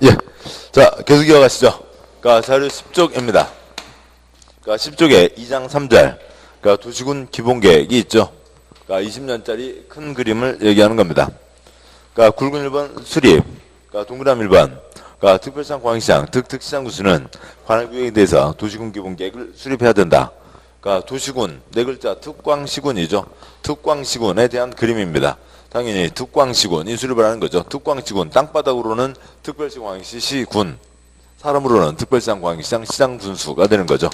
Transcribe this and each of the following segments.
예. 자, 계속 이어가시죠. 그러니까 자료 10쪽입니다. 그러니까 10쪽에 2장 3절. 그러니까 도시군 기본계획이 있죠. 그러니까 20년짜리 큰 그림을 얘기하는 겁니다. 그러니까 굵은 1번 수립. 그러니까 동그란 1번. 그러니까 특별시장 광역시장, 특특시장구수는 관할구역에 대해서 도시군 기본계획을 수립해야 된다. 그러니까 도시군, 네 글자 특광시군이죠. 특광시군에 대한 그림입니다. 당연히 특광시군이 수립을 하는 거죠. 특광시군, 땅바닥으로는 특별시 광역시 시군, 사람으로는 특별시장 광역시장 시장군수가 되는 거죠.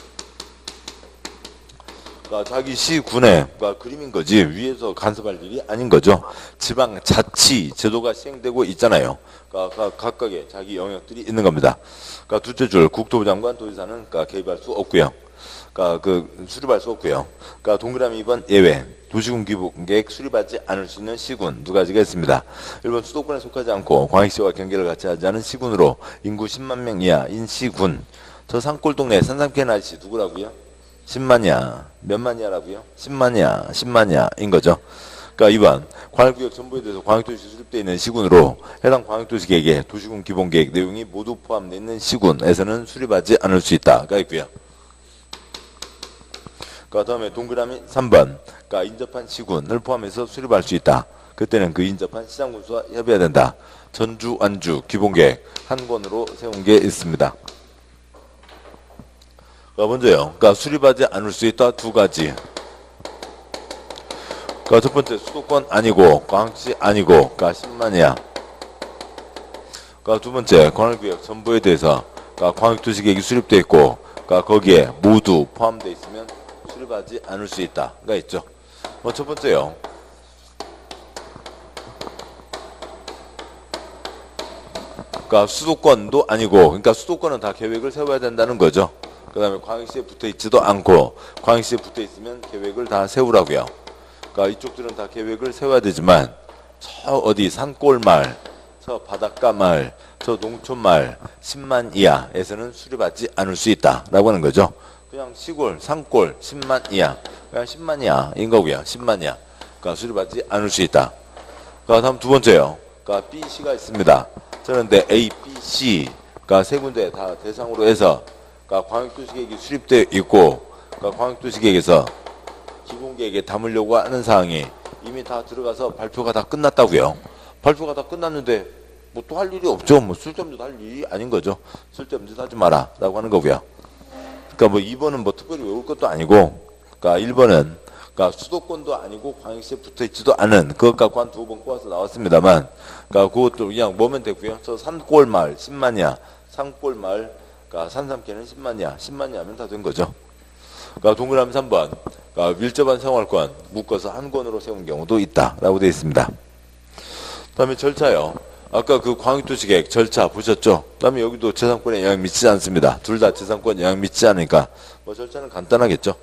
그러니까 자기 시군의 그러니까 그림인 거지 위에서 간섭할 일이 아닌 거죠. 지방 자치 제도가 시행되고 있잖아요. 그러니까 각각의 자기 영역들이 있는 겁니다. 그러니까 둘째 줄 국토부 장관 도지사는 그러니까 개입할 수 없고요. 그러니까 수립할 수 없고요. 그러니까 동그라미 2번 예외. 도시군 기본계획 수립하지 않을 수 있는 시군 두 가지가 있습니다. 1번 수도권에 속하지 않고 광역시와 경계를 같이 하지 않은 시군으로 인구 10만 명 이하인 시군. 저 산골 동네 산삼캐는 아저씨 누구라고요? 10만이야. 몇 만이야라고요? 10만이야. 10만이야인 거죠. 그러니까 2번 관할구역 전부에 대해서 광역도시 수립되어 있는 시군으로 해당 광역도시 계획에 도시군 기본계획 내용이 모두 포함되어 있는 시군에서는 수립하지 않을 수 있다가 있고요. 그 다음에 동그라미 3번. 그러니까 인접한 시군을 포함해서 수립할 수 있다. 그때는 그 인접한 시장군수와 협의해야 된다. 전주, 안주, 기본계획 한 권으로 세운 게 있습니다. 먼저요. 그러니까 수립하지 않을 수 있다 두 가지. 그러니까 첫 번째 수도권 아니고 광역시 아니고 그러니까 10만이야. 그러니까 두 번째 관할구역 전부에 대해서 그러니까 광역도시계획이 수립되어 있고 그러니까 거기에 모두 포함되어 있으면 수립하지 않을 수 있다가 있죠. 첫 번째요. 그러니까 수도권도 아니고 그러니까 수도권은 다 계획을 세워야 된다는 거죠. 그 다음에 광역시에 붙어 있지도 않고 광역시에 붙어 있으면 계획을 다 세우라고요. 그러니까 이쪽들은 다 계획을 세워야 되지만 저 어디 산골마을, 저 바닷가마을, 저 농촌마을 10만 이하에서는 수립하지 않을 수 있다라고 하는 거죠. 그냥 시골, 산골 10만 이하, 그냥 10만 이하인 거고요. 10만 이하. 그러니까 수립하지 않을 수 있다. 그러니까 다음 두 번째요. 그러니까 B씨가 있습니다. 저런데 A, B, C, 그러니까 세 군데 다 대상으로 해서 그러니까 광역도시계획이 수립되어 있고, 그러니까 광역도시계획에서 기본계획에 담으려고 하는 사항이 이미 다 들어가서 발표가 다 끝났다고요. 발표가 다 끝났는데 뭐 또 할 일이 없죠. 뭐 쓸데없는 할 일이 아닌 거죠. 쓸데없는 짓 하지 마라라고 하는 거고요. 그러니까 뭐 2번은 뭐 특별히 외울 것도 아니고, 그러니까 1번은 그러니까 수도권도 아니고 광역시에 붙어있지도 않은 그것 갖고 한 두 번 꼬아서 나왔습니다만, 그러니까 그것도 그냥 뭐면 되고요. 저 산골마을 10만이야. 산골마을 그러니까 산삼캐는 10만이야. 10만이 하면 다 된 거죠. 그러니까 동그라미 3번. 그러니까 밀접한 생활권 묶어서 한 권으로 세운 경우도 있다라고 되어 있습니다. 그다음에 절차요. 아까 그 광역도시계획 절차 보셨죠? 그다음에 여기도 재산권에 영향 미치지 않습니다. 둘 다 재산권에 영향 미치지 않으니까 뭐 절차는 간단하겠죠.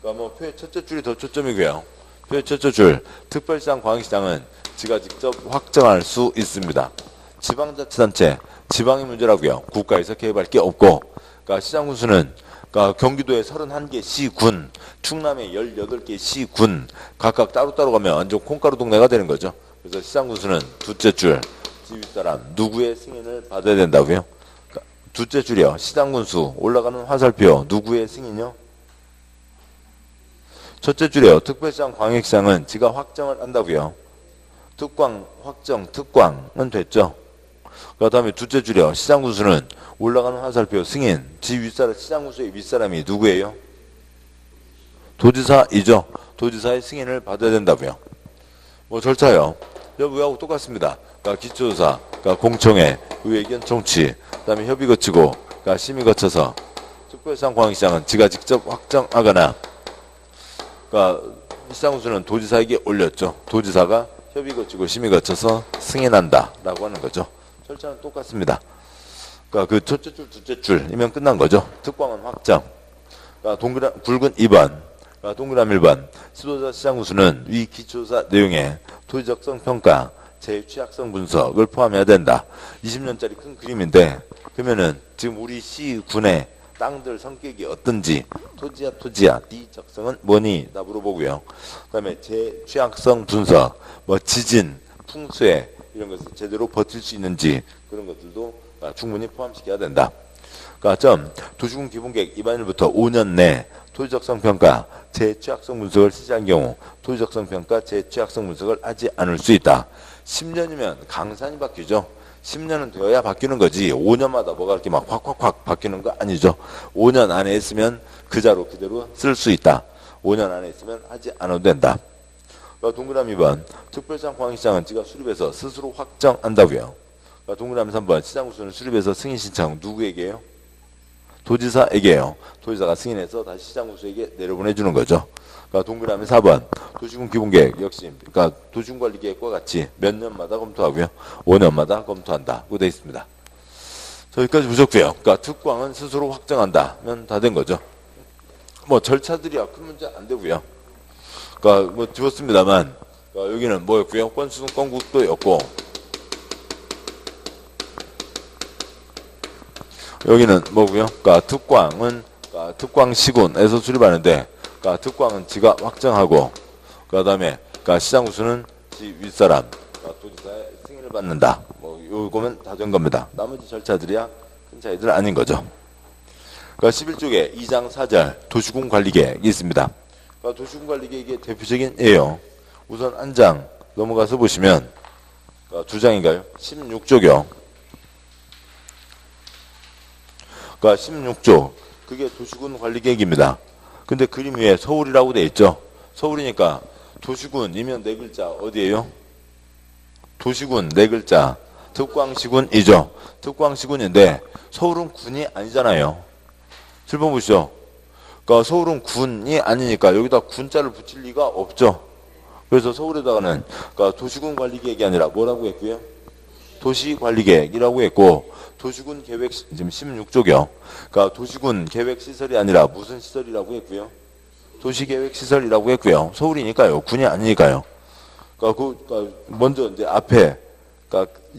그러니까 뭐 표의 첫째 줄이 더 초점이고요. 표의 첫째 줄 특별시장 광역시장은 지가 직접 확정할 수 있습니다. 지방자치단체 지방의 문제라고요. 국가에서 개입할 게 없고, 그러니까 시장군수는 그러니까 경기도에 31개 시군, 충남에 18개 시군 각각 따로따로 가면 완전 콩가루 동네가 되는 거죠. 그래서 시장군수는 둘째 줄 지휘사람 누구의 승인을 받아야 된다고요? 그러니까 둘째 줄이요. 시장군수 올라가는 화살표 누구의 승인이요? 첫째 줄이요. 특별시장 광역시장은 지가 확정을 한다고요. 특광 확정 특광은 됐죠. 그 다음에 둘째 줄이요. 시장군수는 올라가는 화살표 승인 지 윗사람 시장군수의 윗사람이 누구예요? 도지사이죠. 도지사의 승인을 받아야 된다고요. 뭐 절차요. 여부하고 똑같습니다. 그러니까 기초조사, 그러니까 공청회, 의견 청취, 그다음에 협의 거치고, 그러니까 심의 거쳐서 특별시장 광역시장은 지가 직접 확정하거나, 그러니까 시장군수는 도지사에게 올렸죠. 도지사가 협의 거치고 심의 거쳐서 승인한다라고 하는 거죠. 절차는 똑같습니다. 그러니까 그 첫째 줄, 둘째 줄이면 끝난 거죠. 특광은 확정. 그러니까 굵은 2번, 그러니까 동그라미 1번. 지도자 시장군수는 위 기초조사 내용에 도지적성 평가, 제 취약성 분석을 포함해야 된다. 20년짜리 큰 그림인데, 그러면은 지금 우리 시군의 땅들 성격이 어떤지, 토지야, 네 적성은 뭐니? 다 물어보고요. 그 다음에 제 취약성 분석, 뭐 지진, 풍수해, 이런 것을 제대로 버틸 수 있는지, 그런 것들도 충분히 포함시켜야 된다. 점 도시군 기본계획 입안일부터 5년 내 토지적성 평가, 재취약성 분석을 실시한 경우 토지적성 평가, 재취약성 분석을 하지 않을 수 있다. 10년이면 강산이 바뀌죠. 10년은 되어야 바뀌는 거지 5년마다 뭐가 이렇게 막 확 바뀌는 거 아니죠. 5년 안에 했으면 그 자로 그대로 쓸 수 있다. 5년 안에 있으면 하지 않아도 된다. 동그라미 2번 특별시장 광역시장은 지가 수립해서 스스로 확정한다고요. 동그라미 3번 시장구수는 수립해서 승인 신청 누구에게요? 도지사에게요. 도지사가 승인해서 다시 시장구수에게 내려보내주는 거죠. 동그라미 4번 도시군 기본계획 역시 도시군관리계획과 같이 몇 년마다 검토하고요. 5년마다 검토한다. 고 되어 있습니다. 여기까지 보셨고요. 특광은 스스로 확정한다면 다 된 거죠. 절차들이야 큰 문제 안 되고요. 지웠습니다만 여기는 뭐였고요? 건수는 건국도였고 여기는 뭐고요? 특광은 특광시군에서 수립하는데 특광은 지가 확정하고 그 다음에 시장구수는 지 윗사람 도지사의 승인을 받는다. 요거면 다 된 겁니다. 나머지 절차들이야 큰 차이들 아닌 거죠. 11쪽에 2장 4절 도시군 관리계획이 있습니다. 도시군 관리계획의 대표적인 예요. 우선 한 장 넘어가서 보시면 두 장인가요? 16쪽이요. 16조 그게 도시군 관리계획입니다. 근데 그림 위에 서울이라고 돼 있죠. 서울이니까 도시군이면 네 글자 어디예요? 도시군 네 글자 특광시군이죠. 특광시군인데 서울은 군이 아니잖아요. 7번 보시죠. 서울은 군이 아니니까 여기다 군자를 붙일 리가 없죠. 그래서 서울에다가는 도시군 관리계획이 아니라 뭐라고 했고요? 도시관리계획이라고 했고 도시군 계획 지금 16조요. 도시군 계획 시설이 아니라 무슨 시설이라고 했고요? 도시계획 시설이라고 했고요. 서울이니까요. 군이 아니니까요. 먼저 이제 앞에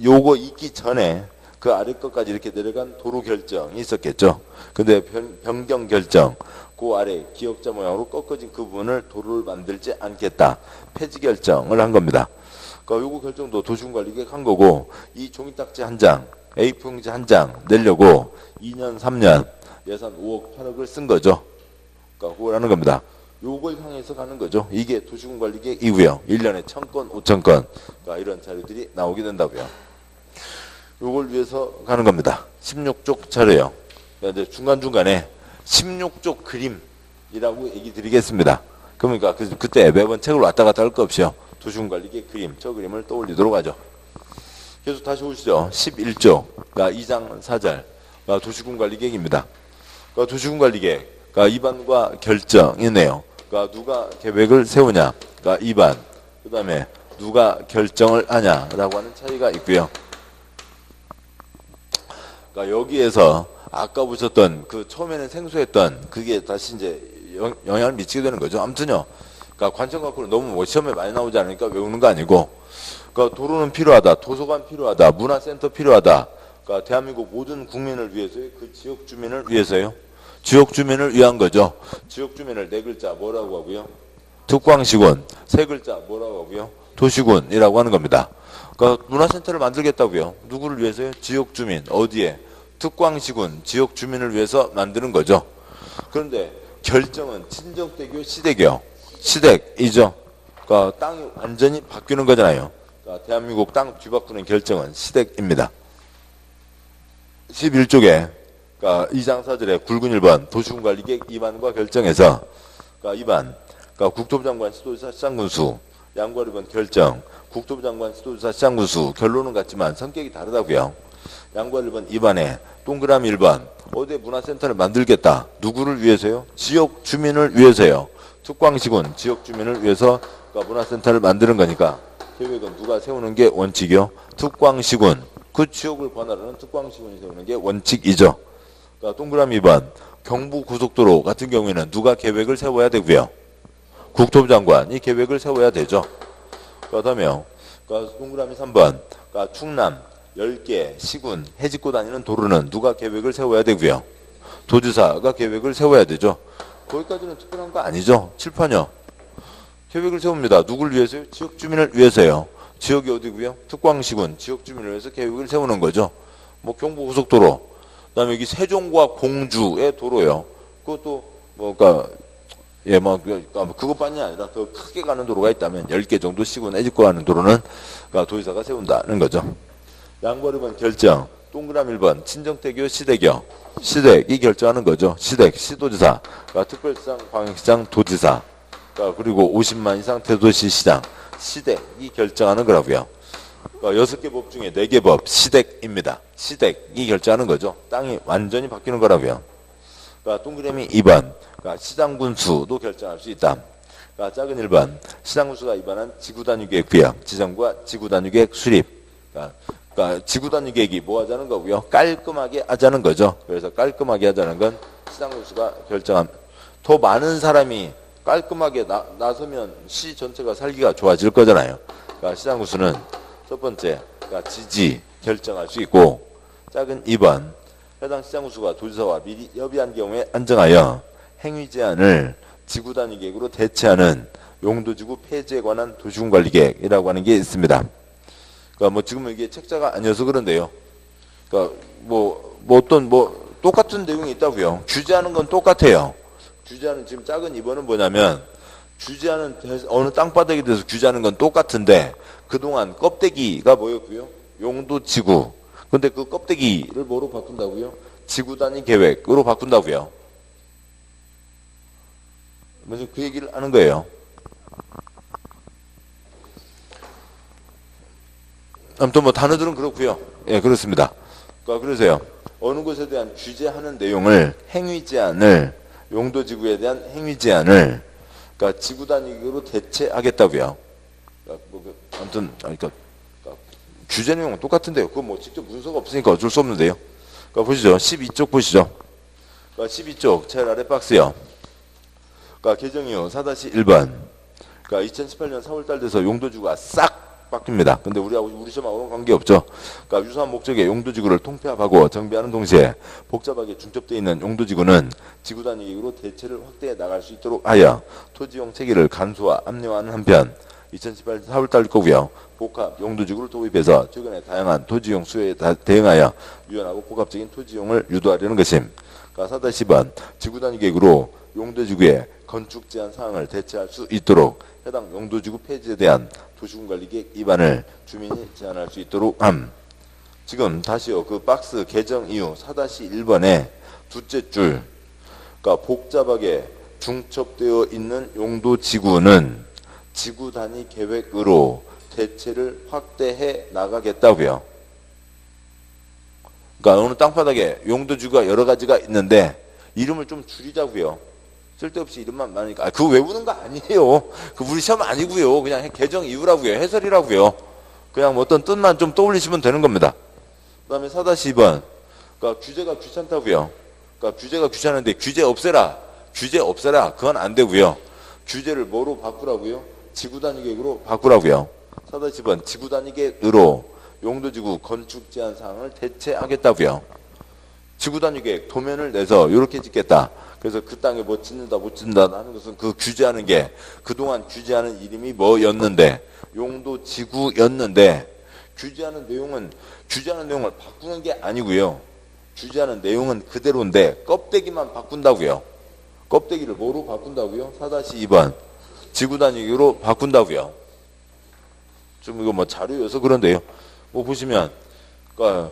요거 있기 전에 그 아래 것까지 이렇게 내려간 도로 결정이 있었겠죠. 근데 변경 결정 그 아래 기역자 모양으로 꺾어진 그 부분을 도로를 만들지 않겠다. 폐지 결정을 한 겁니다. 요거 결정도 도시군관리계획 한 거고 이 종이딱지 한 장 A4용지 한 장 내려고 2년 3년 예산 5억 8억을 쓴 거죠. 그걸 하는 겁니다. 요걸 향해서 가는 거죠. 이게 도시군관리계획이고요. 1년에 1000건 5000건 이런 자료들이 나오게 된다고요. 요걸 위해서 가는 겁니다. 16쪽 자료요. 이제 중간중간에 16쪽 그림이라고 얘기 드리겠습니다. 그러니까 그때 매번 책을 왔다 갔다 할 거 없이요. 도시군관리계획 그림, 저 그림을 떠올리도록 하죠. 계속 다시 오시죠. 11조, 2장 4절, 도시군관리계획입니다. 도시군관리계획, 입안과 결정이네요. 누가 계획을 세우냐, 입안, 그 다음에 누가 결정을 하냐라고 하는 차이가 있고요. 여기에서 아까 보셨던 처음에는 생소했던 그게 다시 이제 영향을 미치게 되는 거죠. 아무튼요. 관점 갖고는 너무 시험에 많이 나오지 않으니까 외우는 거 아니고 도로는 필요하다. 도서관 필요하다. 문화센터 필요하다. 대한민국 모든 국민을 위해서요. 그 지역 주민을 위해서요. 지역 주민을 위한 거죠. 지역 주민을 네 글자 뭐라고 하고요? 특광시군. 세 글자 뭐라고 하고요? 도시군이라고 하는 겁니다. 문화센터를 만들겠다고요. 누구를 위해서요? 지역 주민. 어디에? 특광시군. 지역 주민을 위해서 만드는 거죠. 그런데 결정은 친정대교 시대교. 시댁이죠. 땅이 완전히 바뀌는 거잖아요. 대한민국 땅 뒤바꾸는 결정은 시댁입니다. 11쪽에 2장 4절에 굵은 1번 도시군관리계획 입안과 결정에서 2번 국토부 장관 시도지사 시장군수 양과 1번 결정 국토부 장관 시도지사 시장군수 결론은 같지만 성격이 다르다고요. 양과 1번 입안에 동그라미 1번 어디에 문화센터를 만들겠다. 누구를 위해서요? 지역 주민을 위해서요. 특광시군 지역 주민을 위해서 문화센터를 만드는 거니까 계획은 누가 세우는 게 원칙이요? 특광시군 그 지역을 번화하는 특광시군이 세우는 게 원칙이죠. 동그라미 2번 경부고속도로 같은 경우에는 누가 계획을 세워야 되고요. 국토부 장관이 계획을 세워야 되죠. 그 다음에 동그라미 3번 충남 10개 시군 해집고 다니는 도로는 누가 계획을 세워야 되고요. 도지사가 계획을 세워야 되죠. 거기까지는 특별한 거 아니죠. 칠판이요. 계획을 세웁니다. 누굴 위해서요? 지역 주민을 위해서요. 지역이 어디고요? 특광시군 지역 주민을 위해서 계획을 세우는 거죠. 뭐 경부고속도로, 그다음에 여기 세종과 공주의 도로요. 그것도 뭐 그러니까 예, 뭐 그것뿐이 아니라 더 크게 가는 도로가 있다면 10개 정도 시고 내집고 가는 도로는 그러니까 도지사가 세운다는 거죠. 양보를 번 결정. 동그라미 1번 친정태교 시댁이요. 시댁이 결정하는 거죠. 시댁 시도지사, 그러니까 특별시장, 광역시장, 도지사, 그러니까 그리고 50만 이상 대도시 시장, 시댁이 결정하는 거라고요. 그러니까 6개 법 중에 4개 법 시댁입니다. 시댁이 결정하는 거죠. 땅이 완전히 바뀌는 거라고요. 그러니까 동그라미 2번 그러니까 시장군수도 결정할 수 있다. 그러니까 작은 1번 시장군수가 위반한 지구단위계획 구역 지정과 지구단위계획 수립. 그러니까 지구단위계획이 뭐 하자는 거고요. 깔끔하게 하자는 거죠. 그래서 깔끔하게 하자는 건 시장군수가 결정함. 더 많은 사람이 깔끔하게 나서면 시 전체가 살기가 좋아질 거잖아요. 그러니까 시장군수는 첫 번째 그러니까 지지 결정할 수 있고, 작은 2번 해당 시장군수가 도지사와 미리 협의한 경우에 안정하여 행위 제한을 지구단위계획으로 대체하는 용도지구 폐지에 관한 도시군관리계획이라고 하는 게 있습니다. 그러니까 뭐 지금 이게 책자가 아니어서 그런데요. 그러니까 어떤 똑같은 내용이 있다고요. 규제하는 건 똑같아요. 규제하는 지금 작은 2번은 뭐냐면 규제하는 어느 땅바닥에 대해서 규제하는 건 똑같은데 그동안 껍데기가 뭐였고요? 용도지구. 근데 그 껍데기를 뭐로 바꾼다고요? 지구단위 계획으로 바꾼다고요. 먼저 그 얘기를 하는 거예요. 아무튼 뭐 단어들은 그렇고요. 예, 그렇습니다. 그러니까 그러세요. 어느 것에 대한 규제하는 내용을 행위 제한을 용도지구에 대한 행위 제한을 그러니까 지구단위로 대체하겠다고요. 그러니까 아무튼 그러니까 규제 내용은 똑같은데요. 그거 뭐 직접 문서가 없으니까 어쩔 수 없는데요. 그러니까 보시죠. 12쪽 보시죠. 그러니까 12쪽 제일 아래 박스요. 그러니까 개정 이후 4-1번. 그러니까 2018년 4월달 돼서 용도지구가 싹 바뀝니다. 근데 우리 시험하고는 관계없죠. 그러니까 유사한 목적의 용도지구를 통폐합하고 정비하는 동시에 복잡하게 중첩되어 있는 용도지구는 지구단위계획으로 대체를 확대해 나갈 수 있도록 하여 토지용 체계를 간소화, 합리화하는 한편 2018년 4월달 거고요. 복합 용도지구를 도입해서 최근에 다양한 토지용 수요에 대응하여 유연하고 복합적인 토지용을 유도하려는 것임. 그러니까 4-10번 지구단위계획으로 용도지구의 건축 제한 사항을 대체할 수 있도록 해당 용도지구 폐지에 대한 도시군관리계획 위반을 주민이 제한할 수 있도록 함. 지금 다시요. 그 박스 개정 이후 4-1번에 둘째 줄, 그러니까 복잡하게 중첩되어 있는 용도지구는 지구단위 계획으로 대체를 확대해 나가겠다고요. 그러니까 어느 땅바닥에 용도지구가 여러 가지가 있는데 이름을 좀 줄이자고요. 쓸데없이 이름만 많으니까. 그거 외우는 거 아니에요. 그 우리 시험 아니고요. 그냥 개정 이유라고요. 해설이라고요. 그냥 뭐 어떤 뜻만 좀 떠올리시면 되는 겁니다. 그 다음에 4-2번. 그러니까 규제가 귀찮다고요. 그러니까 규제가 귀찮은데 규제 없애라. 규제 없애라. 그건 안 되고요. 규제를 뭐로 바꾸라고요? 지구단위계획으로 바꾸라고요. 4-2번. 지구단위계획으로 용도지구 건축 제한 사항을 대체하겠다고요. 지구단위계획 도면을 내서 이렇게 짓겠다. 그래서 그 땅에 뭐 짓는다 못 짓는다 하는 것은 그 규제하는 게 그동안 규제하는 이름이 뭐였는데 용도지구였는데 규제하는 내용을 바꾸는 게 아니고요. 규제하는 내용은 그대로인데 껍데기만 바꾼다고요. 껍데기를 뭐로 바꾼다고요? 4-2번 지구단위계획으로 바꾼다고요. 좀 이거 뭐 자료여서 그런데요. 뭐 보시면 그러니까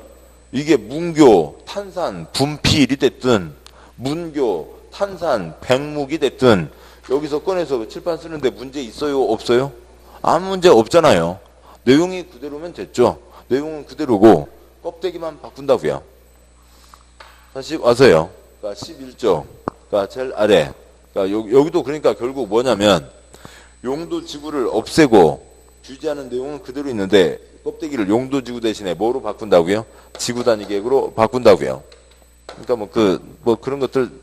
이게 문교, 탄산, 분필이 됐든 문교, 탄산, 백묵이 됐든 여기서 꺼내서 칠판 쓰는데 문제 있어요? 없어요? 아무 문제 없잖아요. 내용이 그대로면 됐죠. 내용은 그대로고 껍데기만 바꾼다고요. 다시 와서요. 그러니까 11조, 그러니까 제일 아래. 그러니까 여기도 그러니까 결국 뭐냐면 용도지구를 없애고 규제하는 내용은 그대로 있는데 껍데기를 용도지구 대신에 뭐로 바꾼다고요? 지구단위계획으로 바꾼다고요. 그러니까 뭐 그런 것들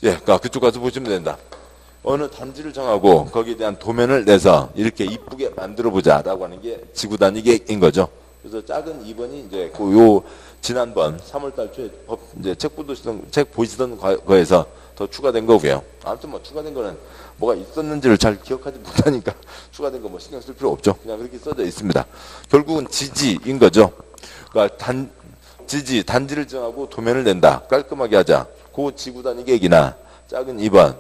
예, 그러니까 그쪽 가서 보시면 된다. 어느 단지를 정하고 거기에 대한 도면을 내서 이렇게 이쁘게 만들어 보자라고 하는 게 지구단위계획인 거죠. 그래서 작은 2번이 이제 요 지난번 3월달 초에 이제 책 보시던 거에서 더 추가된 거고요. 아무튼 뭐 추가된 거는 뭐가 있었는지를 잘 기억하지 못하니까 추가된 거 뭐 신경 쓸 필요 없죠. 그냥 그렇게 써져 있습니다. 결국은 지지인 거죠. 그러니까 지지, 단지를 정하고 도면을 낸다. 깔끔하게 하자. 그 지구 단위 계획이나 작은 2번.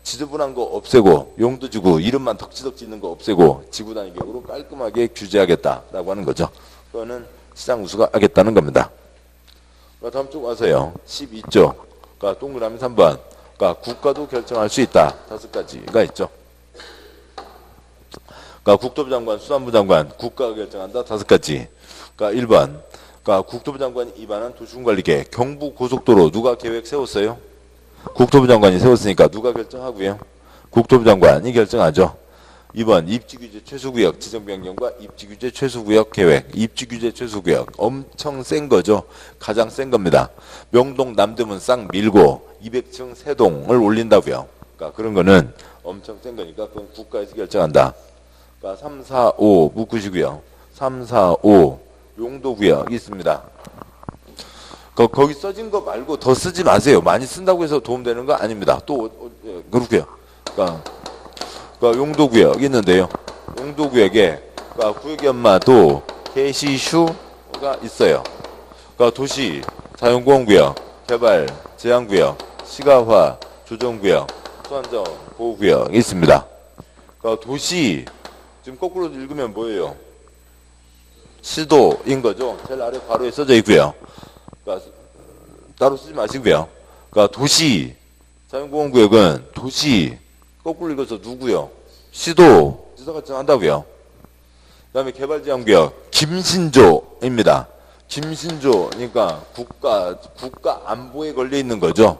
지저분한 거 없애고 용도 주고 이름만 덕지덕지 있는 거 없애고 지구 단위 계획으로 깔끔하게 규제하겠다라고 하는 거죠. 그거는 시장 우수가 하겠다는 겁니다. 다음 쪽 와서요. 12조. 그러니까 동그라미 3번. 그러니까 국가도 결정할 수 있다. 5가지가 있죠. 그러니까 국토부 장관, 수산부 장관, 국가가 결정한다. 5가지. 그러니까 1번. 그러니까 국토부 장관이 입안한 도시군관리계획, 경부고속도로 누가 계획 세웠어요? 국토부 장관이 세웠으니까 누가 결정하고요? 국토부 장관이 결정하죠. 2번 입지규제 최소구역 지정 변경과 입지규제 최소구역 계획. 입지규제 최소구역 엄청 센 거죠. 가장 센 겁니다. 명동 남대문 싹 밀고 200층 세 동을 올린다고요. 그러니까 그런 거는 엄청 센 거니까 그건 국가에서 결정한다. 그러니까 3, 4, 5 묶으시고요. 3, 4, 5 용도구역이 있습니다. 거기 써진 거 말고 더 쓰지 마세요. 많이 쓴다고 해서 도움되는 거 아닙니다. 또 그렇고요. 그러니까 용도구역이 있는데요. 용도구역에 구역이 엄마도 게시슈가 있어요. 그러니까 도시, 자연공원구역, 개발, 제한구역, 시가화, 조정구역, 수안정, 보호구역이 있습니다. 그러니까 도시, 지금 거꾸로 읽으면 뭐예요? 시도인 거죠. 제일 아래 괄호에 써져 있고요. 그러니까 따로 쓰지 마시고요. 그러니까 도시, 자연공원구역은 도시, 거꾸로 읽어서 누구요? 시도, 지사가 정한다고요. 그 다음에 개발제한구역, 김신조입니다. 김신조, 그러니까 국가 안보에 걸려 있는 거죠.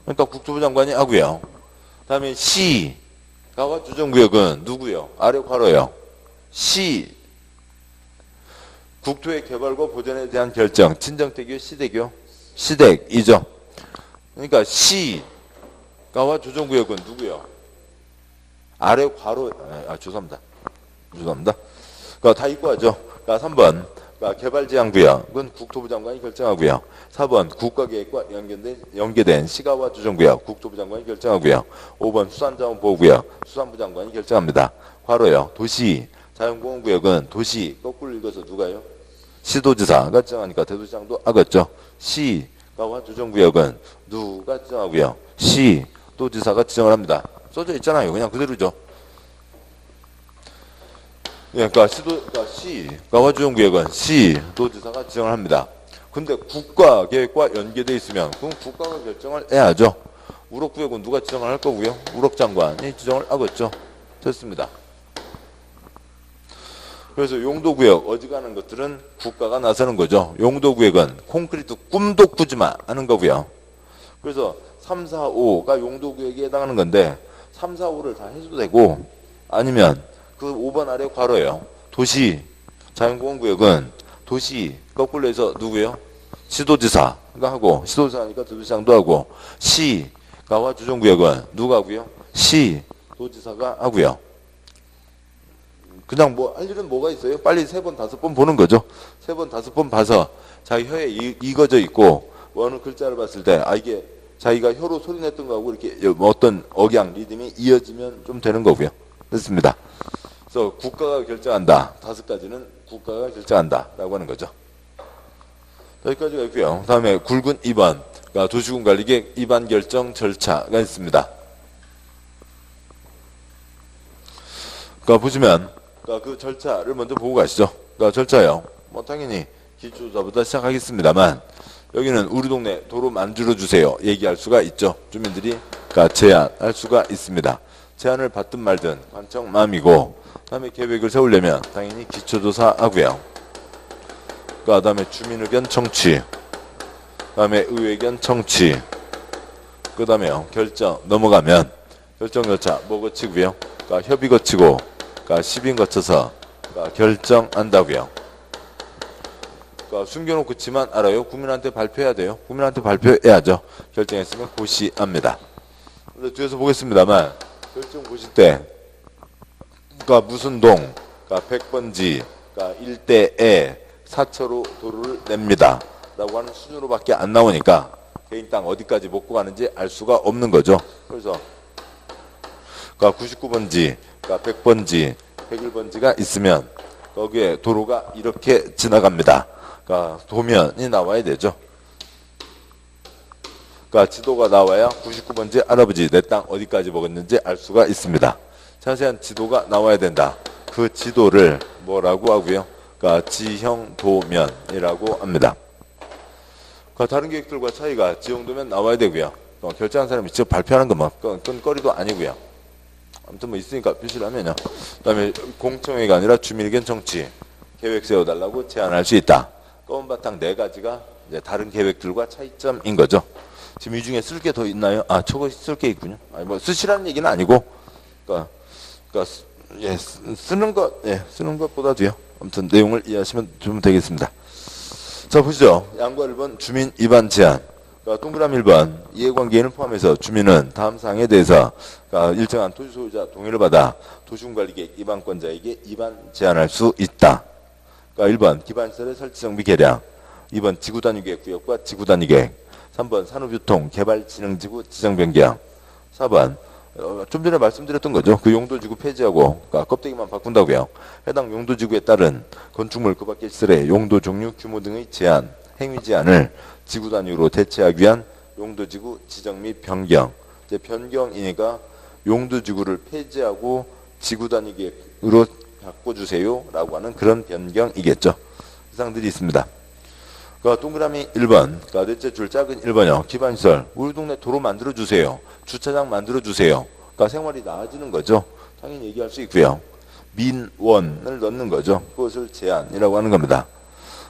그러니까 국토부 장관이 하고요. 그 다음에 시가와 조정구역은 누구요? 아래 괄호요. 시, 국토의 개발과 보전에 대한 결정, 친정대교, 시대교, 시댁이죠. 그러니까 시가와 조정구역은 누구요? 아래 괄호, 죄송합니다. 그러니까 다 읽고 하죠. 그러니까 3번, 그러니까 개발제한구역은 국토부 장관이 결정하고요. 4번, 국가계획과 연계된 시가와 조정구역, 국토부 장관이 결정하고요. 5번, 수산자원보호구역, 수산부 장관이 결정합니다. 괄호요. 도시, 자연공원구역은 도시, 거꾸로 읽어서 누가요? 시도지사가 지정하니까 대도시장도 하겠죠. 시가와 조정구역은 누가 지정하고요? 시도지사가 지정을 합니다. 써져 있잖아요. 그냥 그대로죠. 그러니까 시가와 조정구역은 시도지사가 지정을 합니다. 근데 국가계획과 연계되어 있으면 그럼 국가가 결정을 해야죠. 우럭구역은 누가 지정을 할 거고요? 우럭장관이 지정을 하겠죠. 됐습니다. 그래서 용도구역 어지간한 것들은 국가가 나서는 거죠. 용도구역은 콘크리트 꿈도 꾸지 마 하는 거고요. 그래서 3, 4, 5가 용도구역에 해당하는 건데 3, 4, 5를 다 해도 되고 아니면 그 5번 아래 괄호예요. 도시, 자연공원구역은 도시 거꾸로 해서 누구예요? 시도지사가 하고 시도지사니까 대도시장도 하고 시가와 조정구역은 누가 하고요? 시도지사가 하고요. 그냥 뭐 할 일은 뭐가 있어요? 빨리 3번, 5번 보는 거죠. 3번, 5번 봐서 자기 혀에 익어져 있고 어느 글자를 봤을 때 이게 자기가 혀로 소리 냈던 거하고 이렇게 어떤 억양, 리듬이 이어지면 좀 되는 거고요. 됐습니다. 그래서 국가가 결정한다. 5가지는 국가가 결정한다. 라고 하는 거죠. 여기까지가 있고요. 다음에 굵은 2번. 그러니까 도시군관리계획 입안 결정 절차가 있습니다. 그러니까 보시면 그 절차를 먼저 보고 가시죠. 그러니까 절차요. 뭐 당연히 기초조사부터 시작하겠습니다만 여기는 우리 동네 도로 만들어 주세요. 얘기할 수가 있죠. 주민들이 그러니까 제안할 수가 있습니다. 제안을 받든 말든 관청 마음이고 그다음에 계획을 세우려면 당연히 기초조사 하고요. 그다음에 주민의견 청취, 그다음에 의회견 청취, 그다음에요 결정 넘어가면 결정 절차 뭐 거치고요. 그러니까 협의 거치고, 그러니까 시빈 거쳐서 그러니까 결정한다고요. 그러니까 숨겨놓고지만 알아요. 국민한테 발표해야 돼요. 국민한테 발표해야죠. 결정했으면 고시합니다. 그래서 뒤에서 보겠습니다만 결정 보실 때 그러니까 무슨 동, 그러니까 100번지, 그러니까 일대에 4차로 도로를 냅니다. 라고 하는 수준으로밖에 안 나오니까 개인 땅 어디까지 먹고 가는지 알 수가 없는 거죠. 그래서 그러니까 99번지, 그러니까 100번지, 101번지가 있으면 거기에 도로가 이렇게 지나갑니다. 그러니까 도면이 나와야 되죠. 그러니까 지도가 나와야 99번지 할아버지 내 땅 어디까지 먹었는지 알 수가 있습니다. 자세한 지도가 나와야 된다. 그 지도를 뭐라고 하고요? 그러니까 지형도면이라고 합니다. 그러니까 다른 계획들과 차이가 지형도면 나와야 되고요. 결정한 사람이 직접 발표하는 것만 끈거리도 아니고요. 아무튼 뭐 있으니까 표시를 하면요. 그 다음에 공청회가 아니라 주민의견 청취 계획 세워달라고 제안할 수 있다. 검은 바탕 4가지가 이제 다른 계획들과 차이점인 거죠. 지금 이 중에 쓸 게 더 있나요? 아, 저거 쓸 게 있군요. 아니, 뭐 쓰시라는 얘기는 아니고, 그러니까 예, 쓰는 것보다도요. 아무튼 내용을 이해하시면 좀 되겠습니다. 자, 보시죠. 양과 1번 주민 위반 제한. 그러니까 동그라미 1번 이해관계인을 포함해서 주민은 다음 사항에 대해서 그러니까 일정한 토지 소유자 동의를 받아 도시군관리계획 위반권자에게 위반 제한할 수 있다. 그러니까 1번 기반시설의 설치 정비 계량, 2번 지구단위계획 구역과 지구단위계획, 3번 산업유통 개발진흥지구 지정 변경, 4번 좀 전에 말씀드렸던 거죠. 그 용도지구 폐지하고 그러니까 껍데기만 바꾼다고요. 해당 용도지구에 따른 건축물 그 밖의 시설의 용도 종류 규모 등의 제한, 행위 제한을 지구 단위로 대체하기 위한 용도지구 지정 및 변경. 이제 변경이니까 용도지구를 폐지하고 지구 단위 계획으로 바꿔주세요라고 하는 그런 변경이겠죠. 이상들이 있습니다. 그러니까 동그라미 1번, 그러니까 넷째 줄 작은 1번이요. 기반시설, 우리 동네 도로 만들어주세요. 주차장 만들어주세요. 그러니까 생활이 나아지는 거죠. 당연히 얘기할 수 있고요. 민원을 넣는 거죠. 그것을 제한이라고 하는 겁니다.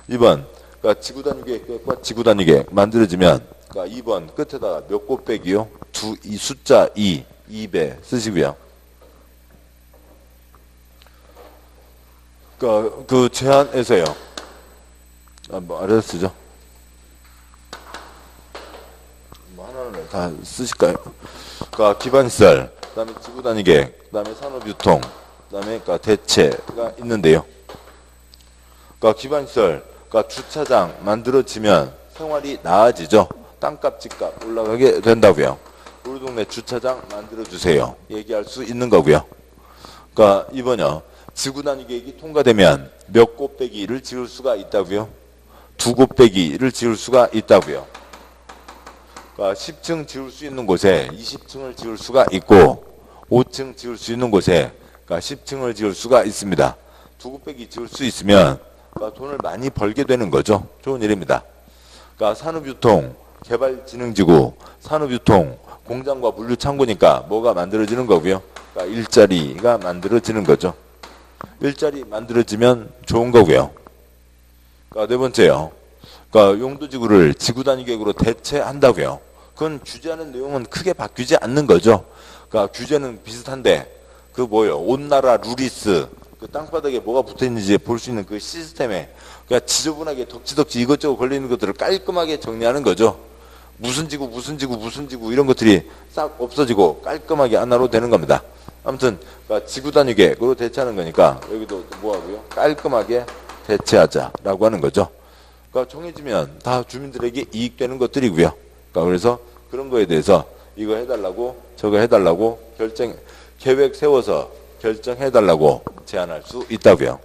2번, 그러니까 지구단위계획과 지구단위계획 만들어지면, 그러니까 2번 끝에다가 몇 곱빼기요? 이 숫자 2배 쓰시고요. 그러니까 그 제한에서요. 뭐 아래서 쓰죠. 뭐 하나는 다 쓰실까요? 그러니까 기반시설, 그다음에 지구단위계획, 그다음에 산업유통, 그다음에 그러니까 대체가 있는데요. 그러니까 기반시설, 그러니까 주차장 만들어지면 생활이 나아지죠. 땅값, 집값 올라가게 된다고요. 우리 동네 주차장 만들어주세요. 얘기할 수 있는 거고요. 그러니까 이번요. 지구단위계획이 통과되면 몇 곱빼기를 지을 수가 있다고요? 2곱빼기를 지을 수가 있다고요. 그러니까 10층 지을 수 있는 곳에 20층을 지을 수가 있고 5층 지을 수 있는 곳에 그러니까 10층을 지을 수가 있습니다. 2곱빼기 지을 수 있으면 그러니까 돈을 많이 벌게 되는 거죠. 좋은 일입니다. 그러니까 산업유통, 개발진흥지구, 산업유통, 공장과 물류창고니까 뭐가 만들어지는 거고요. 그러니까 일자리가 만들어지는 거죠. 일자리 만들어지면 좋은 거고요. 그러니까 네 번째요. 그러니까 용도지구를 지구단위계획으로 대체한다고요. 그건 규제하는 내용은 크게 바뀌지 않는 거죠. 그러니까 규제는 비슷한데 그 뭐요? 온나라 루리스 그 땅바닥에 뭐가 붙어있는지 볼 수 있는 그 시스템에 그냥 지저분하게 덕지덕지 이것저것 걸리는 것들을 깔끔하게 정리하는 거죠. 무슨 지구 이런 것들이 싹 없어지고 깔끔하게 하나로 되는 겁니다. 아무튼 그러니까 지구단위계획으로 대체하는 거니까 여기도 뭐하고요? 깔끔하게 대체하자라고 하는 거죠. 그러니까 정해지면 다 주민들에게 이익되는 것들이고요. 그러니까 그래서 그런 거에 대해서 이거 해달라고 저거 해달라고 계획 세워서 결정해달라고 제안할 수 있다고요.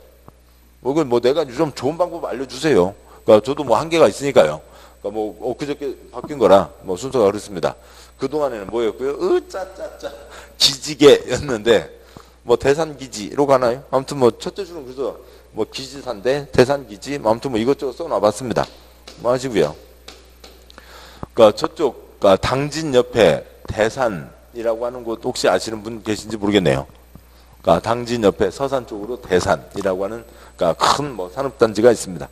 그건 뭐 내가 좀 좋은 방법 알려주세요. 그러니까 저도 뭐 한계가 있으니까요. 그러니까 뭐 엊그저께 바뀐 거라 뭐 순서가 그렇습니다. 그동안에는 뭐였고요? 짜짜짜 기지개였는데 뭐 대산기지로 가나요? 아무튼 뭐 첫째 줄은 그래서 뭐 기지산대 대산기지 뭐 아무튼 뭐 이것저것 써놔봤습니다. 뭐 하시고요. 그러니까 저쪽 그러니까 당진 옆에 대산이라고 하는 곳 혹시 아시는 분 계신지 모르겠네요. 그러니까 당진 옆에 서산 쪽으로 대산이라고 하는 그러니까 큰 뭐 산업단지가 있습니다.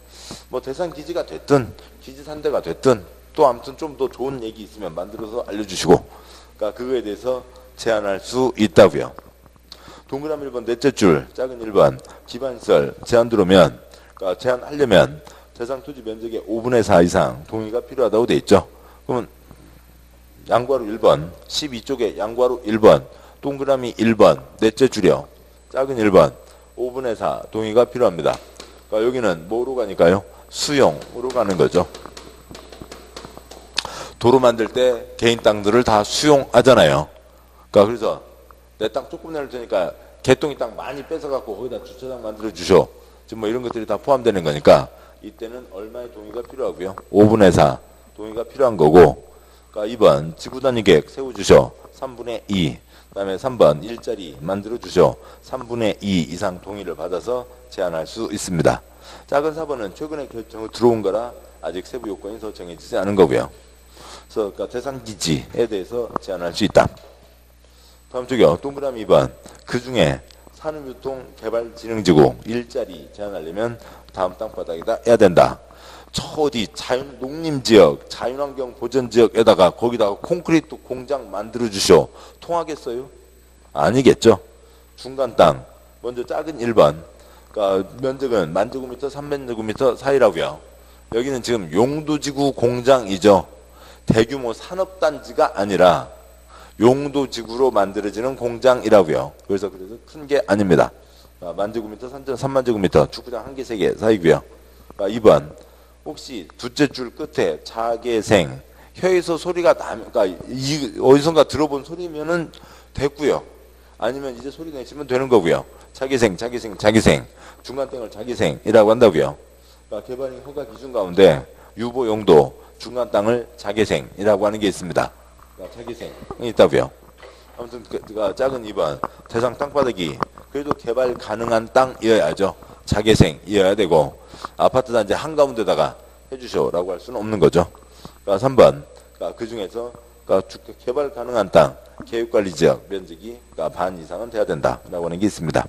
뭐 대산기지가 됐든 기지산대가 됐든 또 아무튼 좀 더 좋은 얘기 있으면 만들어서 알려주시고 그러니까 그거에 대해서 제안할 수 있다고요. 동그라미 1번 넷째 줄 작은 1번 기반시설 제한 들어오면 그러니까 제한하려면 대상 토지 면적의 5분의 4 이상 동의가 필요하다고 돼 있죠. 그러면 양괄호 1번 12쪽에 양괄호 1번 동그라미 1번 넷째 줄이요. 작은 1번 5분의 4 동의가 필요합니다. 그러니까 여기는 뭐로 가니까요? 수용으로 가는 거죠. 도로 만들 때 개인 땅들을 다 수용하잖아요. 그러니까 그래서 내 땅 조금 내릴 테니까 개똥이 땅 많이 뺏어갖고 거기다 주차장 만들어 주셔. 지금 뭐 이런 것들이 다 포함되는 거니까 이때는 얼마의 동의가 필요하고요? 5분의 4 동의가 필요한 거고, 그러니까 2번 지구단위 계획 세워주셔 3분의 2, 그 다음에 3번 일자리 만들어주셔 3분의 2 이상 동의를 받아서 제한할 수 있습니다. 작은 4번은 최근에 결정을 들어온 거라 아직 세부 요건이 더 정해지지 않은 거고요. 그래서 그러니까 대상 기지에 대해서 제한할 수 있다. 다음 쪽이요. 동그라미 2번. 그 중에 산업유통개발진흥지구 일자리 제한하려면 다음 땅바닥에다 해야 된다. 저 어디 농림지역, 자연환경 보전지역에다가 거기다가 콘크리트 공장 만들어 주셔. 통하겠어요? 아니겠죠. 중간 땅. 먼저 작은 1번. 그러니까 면적은 1000제곱미터, 300제곱미터 사이라고요. 여기는 지금 용도지구 공장이죠. 대규모 산업단지가 아니라 용도지구로 만들어지는 공장이라고요. 그래서 큰 게 아닙니다. 10,000제곱미터, 3만제곱미터 축구장 1개, 3개 사이고요. 2번 혹시 둘째 줄 끝에 자개생 혀에서 소리가 나면, 그러니까 어디선가 들어본 소리면은 됐고요. 아니면 이제 소리 내시면 되는 거고요. 자개생 중간 땡을 자개생이라고 한다고요. 그러니까 개발행 허가 기준 가운데 유보 용도 중간 땅을 자개생이라고 하는 게 있습니다. 그러니까 자개생이 있다고요. 아무튼 작은 2번 대상 땅바닥이 그래도 개발 가능한 땅이어야죠. 자개생이어야 되고 아파트 단지 한가운데다가 해주셔라고 할 수는 없는 거죠. 그러니까 3번 그러니까 그 중에서 그러니까 개발 가능한 땅 계획관리지역 면적이 그러니까 반 이상은 돼야 된다라고 하는 게 있습니다.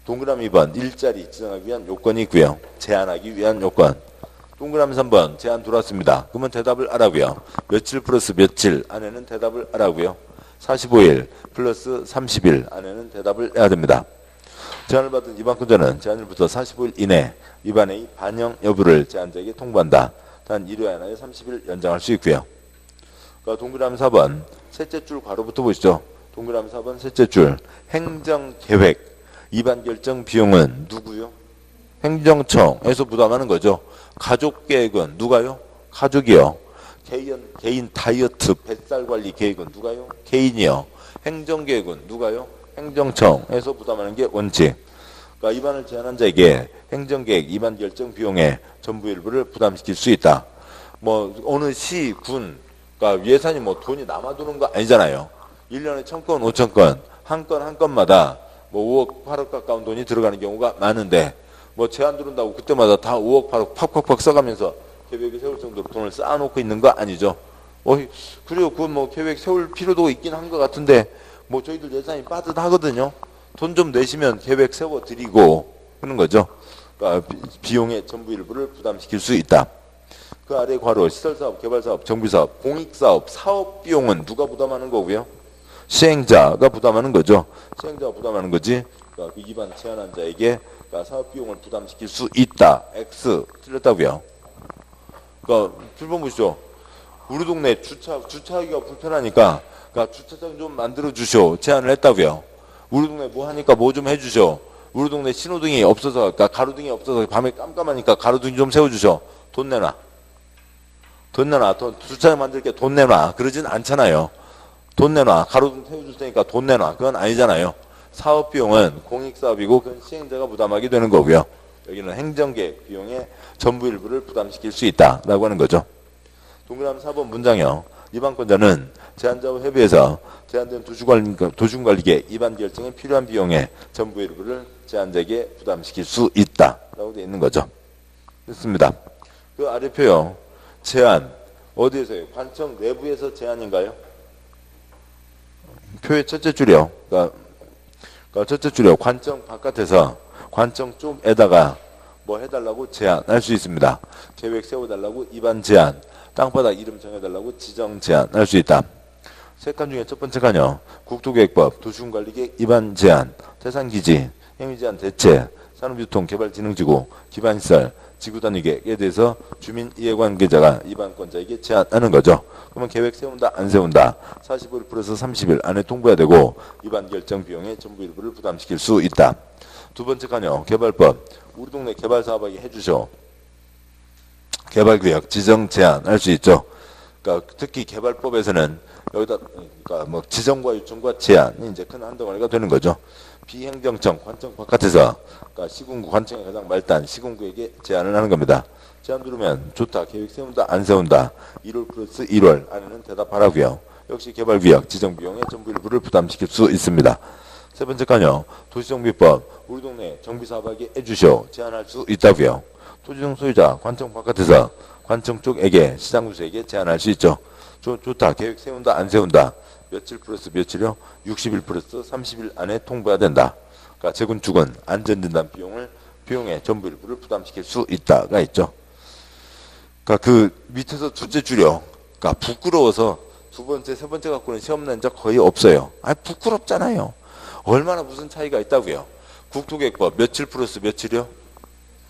동그라미 2번 일자리 지정하기 위한 요건이 있고요. 제한하기 위한 요건. 동그라미 3번 제한 들어왔습니다. 그러면 대답을 하라고요. 며칠 플러스 며칠 안에는 대답을 하라고요. 45일 플러스 30일 안에는 대답을 해야 됩니다. 제한을 받은 위반권자는 제한일부터 45일 이내 위반의 반영 여부를 제한자에게 통보한다. 단 1회 하나에 30일 연장할 수 있고요. 그러니까 동그라미 4번 셋째 줄 괄호부터 보시죠. 동그라미 4번 셋째 줄 행정계획 위반 결정 비용은 누구요? 행정청에서 부담하는 거죠. 가족계획은 누가요? 가족이요. 개인 다이어트 뱃살 관리 계획은 누가요? 개인이요. 행정계획은 누가요? 행정청에서 부담하는 게 원칙. 그러니까 위반을 제한한 자에게 행정계획 위반 결정 비용의 전부 일부를 부담시킬 수 있다. 뭐 어느 시, 군, 그러니까 예산이 뭐 돈이 남아도는 거 아니잖아요. 1년에 1000건, 5000건, 한 건마다 뭐 5억, 8억 가까운 돈이 들어가는 경우가 많은데 뭐 제한 들어온다고 그때마다 다 5억, 8억 팍팍팍 써가면서 계획을 세울 정도로 돈을 쌓아놓고 있는 거 아니죠. 그래요. 그건 뭐 계획 세울 필요도 있긴 한 것 같은데 뭐 저희들 예산이 빠듯하거든요. 돈 좀 내시면 계획 세워드리고 그런 거죠. 그러니까 비용의 전부 일부를 부담시킬 수 있다. 그 아래 괄호 시설사업, 개발사업, 정비사업, 공익사업, 사업비용은 누가 부담하는 거고요? 시행자가 부담하는 거죠. 시행자가 부담하는 거지. 그러니까 그 위반 제한한 자에게 그러니까 사업비용을 부담시킬 수 있다. X 틀렸다고요. 그러니까 7번 보시죠. 우리 동네 주차하기가 불편하니까 그러니까 주차장 좀 만들어 주쇼 제안을 했다고요. 우리 동네 뭐 하니까 뭐 좀 해주셔. 우리 동네 신호등이 없어서 그러니까 가로등이 없어서 밤에 깜깜하니까 가로등 좀 세워주셔. 돈 내놔. 주차장 만들게 돈 내놔. 그러진 않잖아요. 돈 내놔. 가로등 세워줄 테니까 돈 내놔. 그건 아니잖아요. 사업비용은 공익사업이고 그건 시행자가 부담하게 되는 거고요. 여기는 행정계획 비용의 전부 일부를 부담시킬 수 있다라고 하는 거죠. 동그라미 4번 문장형 위반권자는 제한자와 협의해서 제한된 도중관리계 위반 결정에 필요한 비용의 전부 일부를 제한자에게 부담시킬 수 있다라고 되어 있는 거죠. 됐습니다. 그 아래 표요. 제한 어디에서요? 관청 내부에서 제한인가요? 표의 첫째 줄이요. 그러니까 첫째 줄이요. 관청 바깥에서 관청 쪽에다가 뭐 해달라고 제한할 수 있습니다. 계획 세워달라고 위반 제한, 땅바닥 이름 정해달라고 지정 제한할 수 있다. 세 칸 중에 첫 번째 칸이요. 국토계획법, 도시군관리계획 위반 제한, 대상기지, 행위제한 대체, 산업유통개발진흥지구, 기반시설, 지구단위계획에 대해서 주민이해관계자가 위반권자에게 제한하는 거죠. 그러면 계획 세운다 안 세운다 45일 플러스 30일 안에 통보해야 되고 위반 결정 비용의 전부 일부를 부담시킬 수 있다. 두 번째 칸이요. 개발법. 우리 동네 개발사업하게 해주셔. 개발구역 지정 제한할 수 있죠. 그러니까 특히 개발법에서는 여기다 그러니까 뭐 지정과 요청과 제한이 이제 큰 한 덩어리가 되는 거죠. 비행정청 관청 바깥에서 그러니까 시군구 관청의 가장 말단 시군구에게 제안을 하는 겁니다. 제안 들으면 좋다. 계획 세운다 안 세운다. 1월 플러스 1월 안에는 대답하라고요. 역시 개발구역 지정비용의 전부 일부를 부담시킬 수 있습니다. 세 번째 칸요. 도시정비법 우리 동네 정비사업하게 해주시오. 제안할 수 있다고요. 토지정 소유자 관청 바깥에서 관청 쪽에게 시장구수에게 제안할 수 있죠. 좋다. 계획 세운다 안 세운다. 며칠 플러스 며칠이요? 60일 플러스 30일 안에 통보해야 된다. 그러니까 재건축은 안전진단 비용의 전부 일부를 부담시킬 수 있다가 있죠. 그러니까 그 밑에서 둘째 줄이요. 그러니까 부끄러워서 두 번째, 세 번째 갖고는 시험 낸 적 거의 없어요. 아니 부끄럽잖아요. 얼마나 무슨 차이가 있다고요. 국토계획법 며칠 플러스 며칠이요?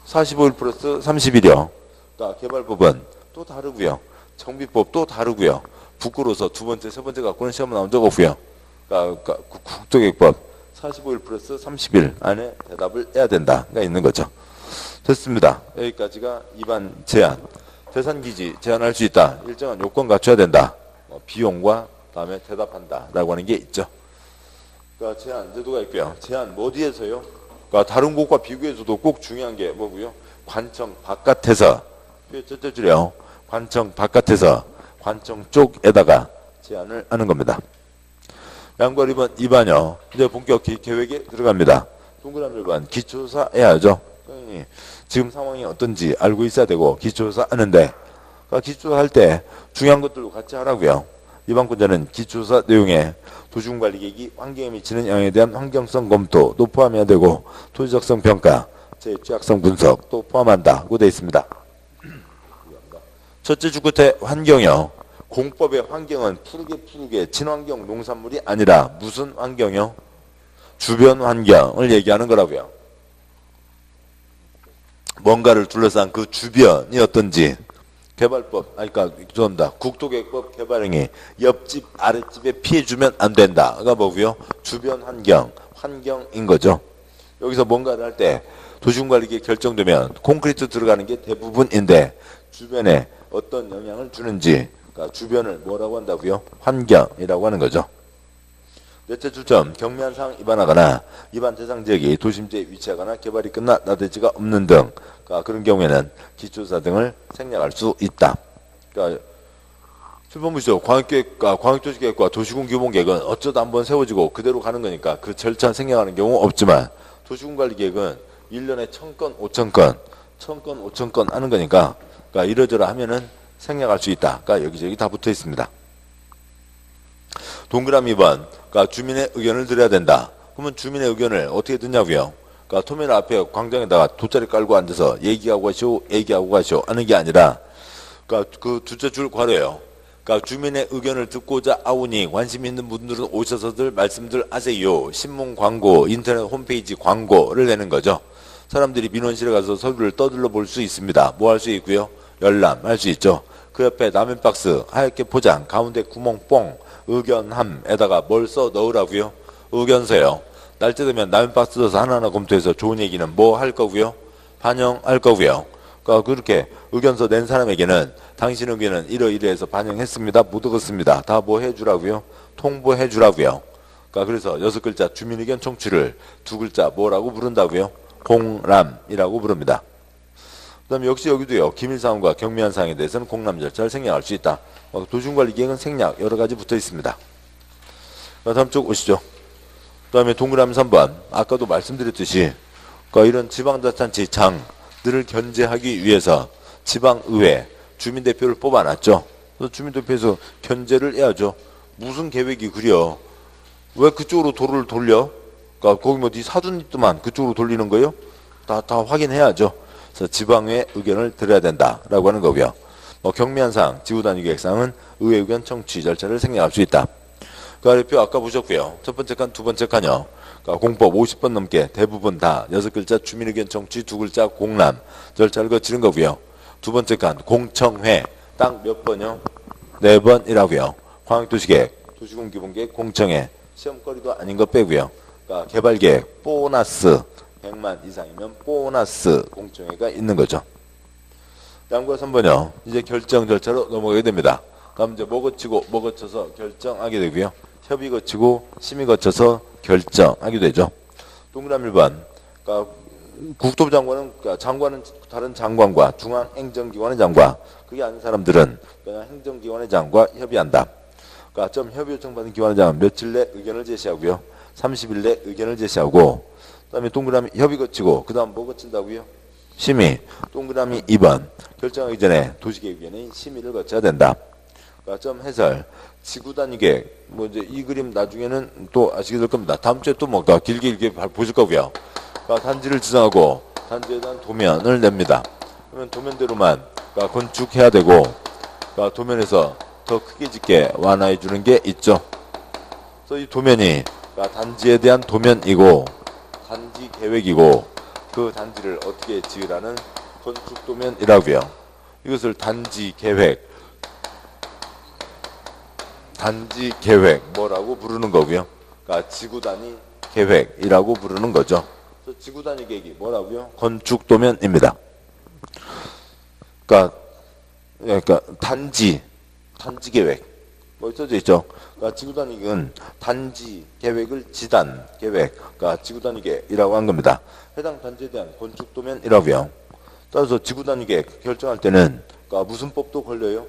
45일 플러스 30일이요. 그러니까 개발법은 또 다르고요. 정비법 또 다르고요. 부끄러워서 두 번째, 세 번째 갖고는 시험 나온 적 없고요. 그러니까 국토계획법 45일 플러스 30일 안에 대답을 해야 된다가 있는 거죠. 됐습니다. 여기까지가 2반 제안. 대산기지 제한할 수 있다. 일정한 요건 갖춰야 된다. 비용과 다음에 대답한다 라고 하는 게 있죠. 그러니까 제한 제도가 있고요. 제한 뭐 어디에서요? 그러니까 다른 곳과 비교해서도 꼭 중요한 게 뭐고요? 관청 바깥에서 첫째 줄이요. 관청 바깥에서 관청 쪽에다가 제안을 하는 겁니다. 양과 1번 2반요. 이제 본격 계획에 들어갑니다. 동그라미 1번 기초조사 해야죠. 지금 상황이 어떤지 알고 있어야 되고 기초조사 하는데 그러니까 기초조사 할 때 중요한 것들도 같이 하라고요. 이번 문제는 기초조사 내용에 도시군관리계획이 환경에 미치는 영향에 대한 환경성 검토도 포함해야 되고 토지적성 평가, 제 취약성 분석도 포함한다고 되어 있습니다. 첫째 줄 끝에 환경이요. 공법의 환경은 푸르게 친환경 농산물이 아니라 무슨 환경이요? 주변 환경을 얘기하는 거라고요. 뭔가를 둘러싼 그 주변이 어떤지 개발법, 그러니까 죄송합니다. 국토계획법 개발행위 옆집 아랫집에 피해주면 안 된다가 뭐고요? 주변 환경인 거죠. 여기서 뭔가를 할 때 도시군관리계획 결정되면 콘크리트 들어가는 게 대부분인데 주변에 어떤 영향을 주는지 그러니까 주변을 뭐라고 한다고요? 환경이라고 하는 거죠. 넷째 출점 경미한 사항 위반하거나 위반 대상 지역이 도심지에 위치하거나 개발이 끝나 나대지가 없는 등 그러니까 그런 경우에는 기초조사 등을 생략할 수 있다. 그러니까 7번 보시죠. 광역계획과 광역도시계획과 도시군규모계획은 어쩌다 한번 세워지고 그대로 가는 거니까 그 절차 생략하는 경우 없지만 도시군관리계획은 1년에 1000건, 5000건, 1000건, 5000건 하는 거니까 그러니까 이러저러 하면은 생략할 수 있다. 그러니까 여기저기 다 붙어 있습니다. 동그라미 2번. 그러니까 주민의 의견을 들어야 된다. 그러면 주민의 의견을 어떻게 듣냐고요? 그러니까 터미널 앞에 광장에다가 돗자리 깔고 앉아서 얘기하고 가시오 하는 게 아니라 그러니까 그 둘째 줄 괄호예요. 그러니까 주민의 의견을 듣고자 아우니 관심 있는 분들은 오셔서들 말씀들 하세요. 신문 광고, 인터넷 홈페이지 광고를 내는 거죠. 사람들이 민원실에 가서 서류를 떠들러 볼 수 있습니다. 뭐 할 수 있고요? 열람할 수 있죠. 그 옆에 라면 박스, 하얗게 포장, 가운데 구멍 뽕, 의견함에다가 뭘 써 넣으라고요? 의견서요. 날짜 되면 라면 박스 넣어서 하나하나 검토해서 좋은 얘기는 뭐 할 거고요? 반영할 거고요. 그러니까 그렇게 의견서 낸 사람에게는 당신 의견은 이러이러해서 반영했습니다. 못 얻었습니다. 다 뭐 해주라고요? 통보해주라고요. 그러니까 그래서 6글자 주민의견 청취를 2글자 뭐라고 부른다고요? 공람이라고 부릅니다. 그 다음에 역시 여기도요. 기밀사항과 경미한 사항에 대해서는 공람 절차를 생략할 수 있다. 도시군관리계획은 생략 여러 가지 붙어 있습니다. 다음 쪽 오시죠. 그 다음에 동그라미 3번. 아까도 말씀드렸듯이 그러니까 이런 지방자치단체 장들을 견제하기 위해서 지방의회 주민대표를 뽑아놨죠. 그래서 주민대표에서 견제를 해야죠. 무슨 계획이 그려? 왜 그쪽으로 도로를 돌려? 그러니까 거기 뭐 네 사준 있더만 그쪽으로 돌리는 거예요? 다 확인해야죠. 그래서 지방의 의견을 들어야 된다라고 하는 거고요. 경미한 사항, 지구단위 계획사항은 의회 의견 청취 절차를 생략할 수 있다. 그 아래 표 아까 보셨고요. 첫 번째 칸, 두 번째 칸이요. 그러니까 공법 50번 넘게 대부분 다 6글자 주민 의견 청취 2글자 공람 절차를 거치는 거고요. 두 번째 칸 공청회 딱 몇 번이요? 4번이라고요. 광역도시계획, 도시군기본계획, 공청회 시험거리도 아닌 거 빼고요. 그러니까 개발계획, 보너스 100만 이상이면 보너스 공청회가 있는 거죠. 다음과 3번이요. 이제 결정 절차로 넘어가게 됩니다. 그럼 이제 뭐 거치고 뭐 거쳐서 결정하게 되고요. 협의 거치고 심의 거쳐서 결정하게 되죠. 동그라미 1번. 그러니까 국토부 장관은, 그러니까 장관은 다른 장관과 중앙행정기관의 장관, 그게 아닌 사람들은 그냥 행정기관의 장과 협의한다. 그러니까 점 협의 요청받은 기관의 장은 며칠 내 의견을 제시하고요. 30일 내 의견을 제시하고, 그다음에 동그라미 협의 거치고, 그 다음 뭐 거친다고요? 심의. 동그라미 2번. 결정하기 전에 도시계획위원회의 심의를 거쳐야 된다. 그러니까 점 해설. 지구 단위 계획. 뭐 이제 이 그림 나중에는 또 아시게 될 겁니다. 다음 주에 또 뭐 길게 보실 거고요. 그러니까 단지를 지정하고 단지에 대한 도면을 냅니다. 그러면 도면대로만 그러니까 건축해야 되고, 그러니까 도면에서 더 크게 짓게 완화해 주는 게 있죠. 그래서 이 도면이 그러니까 단지에 대한 도면이고 단지 계획이고, 그 단지를 어떻게 지으라는 건축 도면이라고요. 이것을 단지 계획 뭐라고 부르는 거고요. 그러니까 지구 단위 계획이라고 부르는 거죠. 그래서 지구 단위 계획이 뭐라고요? 건축 도면입니다. 그러니까 단지 계획 뭐 써져 있죠. 그러니까 지구 단위는 단지 계획을 지단 계획, 그러니까 지구 단위 계획이라고 한 겁니다. 해당 단지에 대한 건축 도면이라고요. 따라서 지구 단위 계획 결정할 때는 그러니까 무슨 법도 걸려요?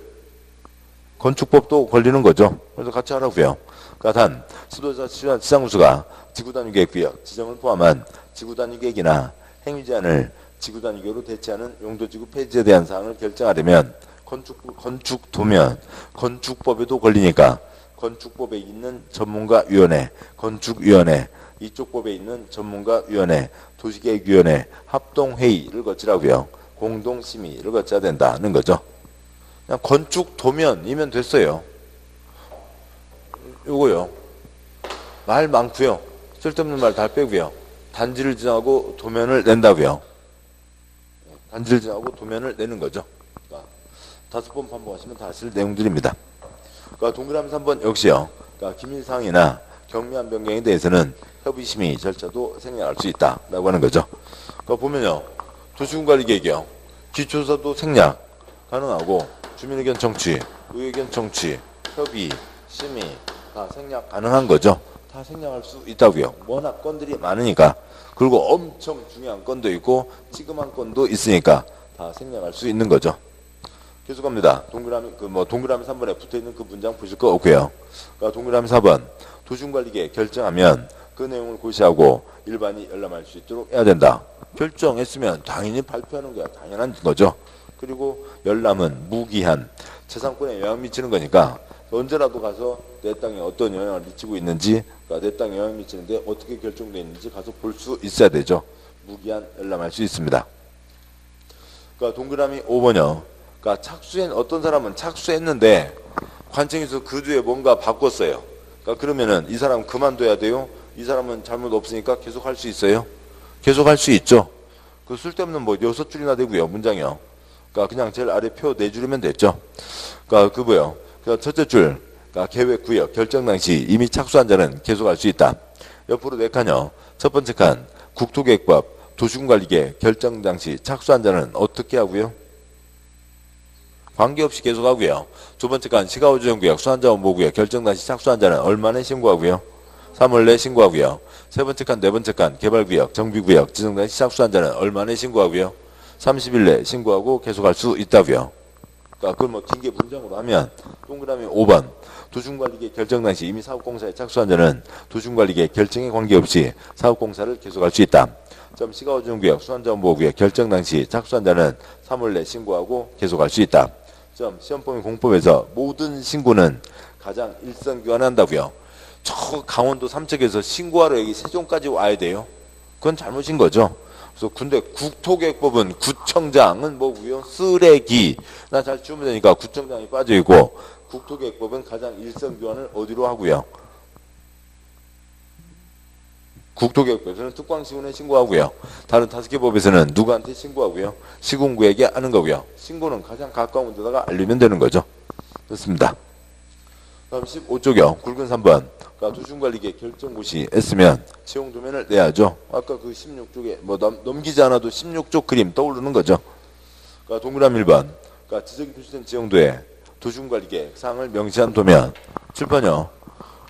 건축법도 걸리는 거죠. 그래서 같이 하라고요. 그러니까 단 수도자 시장구수가 지구 단위 계획 구역 지정을 포함한 지구 단위 계획이나 행위 제한을 지구 단위 계획으로 대체하는 용도지구 폐지에 대한 사항을 결정하려면 건축 도면, 건축법에도 걸리니까 건축법에 있는 전문가위원회, 건축위원회, 이쪽 법에 있는 전문가위원회, 도시계획위원회 합동회의를 거치라고요. 공동심의를 거쳐야 된다는 거죠. 그냥 건축 도면이면 됐어요. 요거요. 말 많고요. 쓸데없는 말 다 빼고요. 단지를 지정하고 도면을 낸다고요. 단지를 지정하고 도면을 내는 거죠. 그러니까 5번 반복하시면 다 아실 내용들입니다. 그러니까 동그라미 3번 역시요. 그러니까 기밀사항이나 경미한 변경에 대해서는 협의심의 절차도 생략할 수 있다라고 하는 거죠. 그러니까 보면요. 도시군관리계획이요. 기초조사도 생략 가능하고, 주민의견 청취, 의견 청취, 협의, 심의 다 생략 가능한 거죠. 다 생략할 수 있다고요. 워낙 건들이 많으니까. 그리고 엄청 중요한 건도 있고 찌그만 건도 있으니까 다 생략할 수 있는 거죠. 계속 갑니다. 동그라미 3번에 붙어 있는 그 문장 보실 거 없고요. 그러니까 동그라미 4번. 도시군관리계획 결정하면 그 내용을 고시하고 일반이 열람할 수 있도록 해야 된다. 결정했으면 당연히 발표하는 게 당연한 거죠. 그리고 열람은 무기한 재산권에 영향 미치는 거니까 언제라도 가서 내 땅에 어떤 영향을 미치고 있는지, 그러니까 내 땅에 영향 미치는데 어떻게 결정되어 있는지 가서 볼 수 있어야 되죠. 무기한 열람할 수 있습니다. 그러니까 동그라미 5번이요. 그러니까 어떤 사람은 착수했는데 관청에서 그 뒤에 뭔가 바꿨어요. 그러니까 그러면은 이 사람은 그만둬야 돼요? 이 사람은 잘못 없으니까 계속 할 수 있어요? 계속 할 수 있죠. 그 쓸데없는 뭐 6줄이나 되고요. 문장이요. 그러니까 그냥 제일 아래 표 4줄이면 됐죠. 그러니까 그러니까 첫째 줄, 그러니까 계획 구역 결정 당시 이미 착수한 자는 계속할 수 있다. 옆으로 4칸요. 첫 번째 칸 국토계획법 도시군관리계획 결정 당시 착수한 자는 어떻게 하고요? 관계없이 계속하고요. 두 번째 칸 시가우주정구역 수환자원보구역 결정 당시 착수한 자는 얼마 내 신고하고요? 3월 내 신고하고요. 세 번째 칸, 네 번째 칸 개발구역 정비구역 지정 당시 착수한 자는 얼마 내 신고하고요? 30일 내 신고하고 계속할 수 있다고요. 그러니까 그걸 뭐 긴 게 문장으로 하면 동그라미 5번 도시군관리계획 결정 당시 이미 사업공사에 착수한 자는 도시군관리계획 결정에 관계없이 사업공사를 계속할 수 있다. 점 시가우주정구역 수환자원보호구역 결정 당시 착수한 자는 3월 내 신고하고 계속할 수 있다. 점 시험범위 공법에서 모든 신고는 가장 일선기관에 한다고요. 저 강원도 삼척에서 신고하러 여기 세종까지 와야 돼요. 그건 잘못인 거죠. 그래서 근데 국토계획법은 구청장은 뭐고요? 쓰레기. 나 잘 지우면 되니까 구청장이 빠져 있고, 국토계획법은 가장 일선기관을 어디로 하고요? 국토계획법에서는 특광시군에 신고하고요. 다른 5개 법에서는 누구한테 신고하고요? 시군구에게 하는 거고요. 신고는 가장 가까운 데다가 알리면 되는 거죠. 좋습니다. 다음 15쪽이요. 굵은 3번. 그러니까 도시군관리계획 결정고시 했으면 채용도면을 내야죠. 아까 그 16쪽에 뭐 넘기지 않아도 16쪽 그림 떠오르는 거죠. 그러니까 동그라미 1번. 그러니까 지적이 표시된 지형도에 도시군관리계획 사항을 명시한 도면. 7번이요.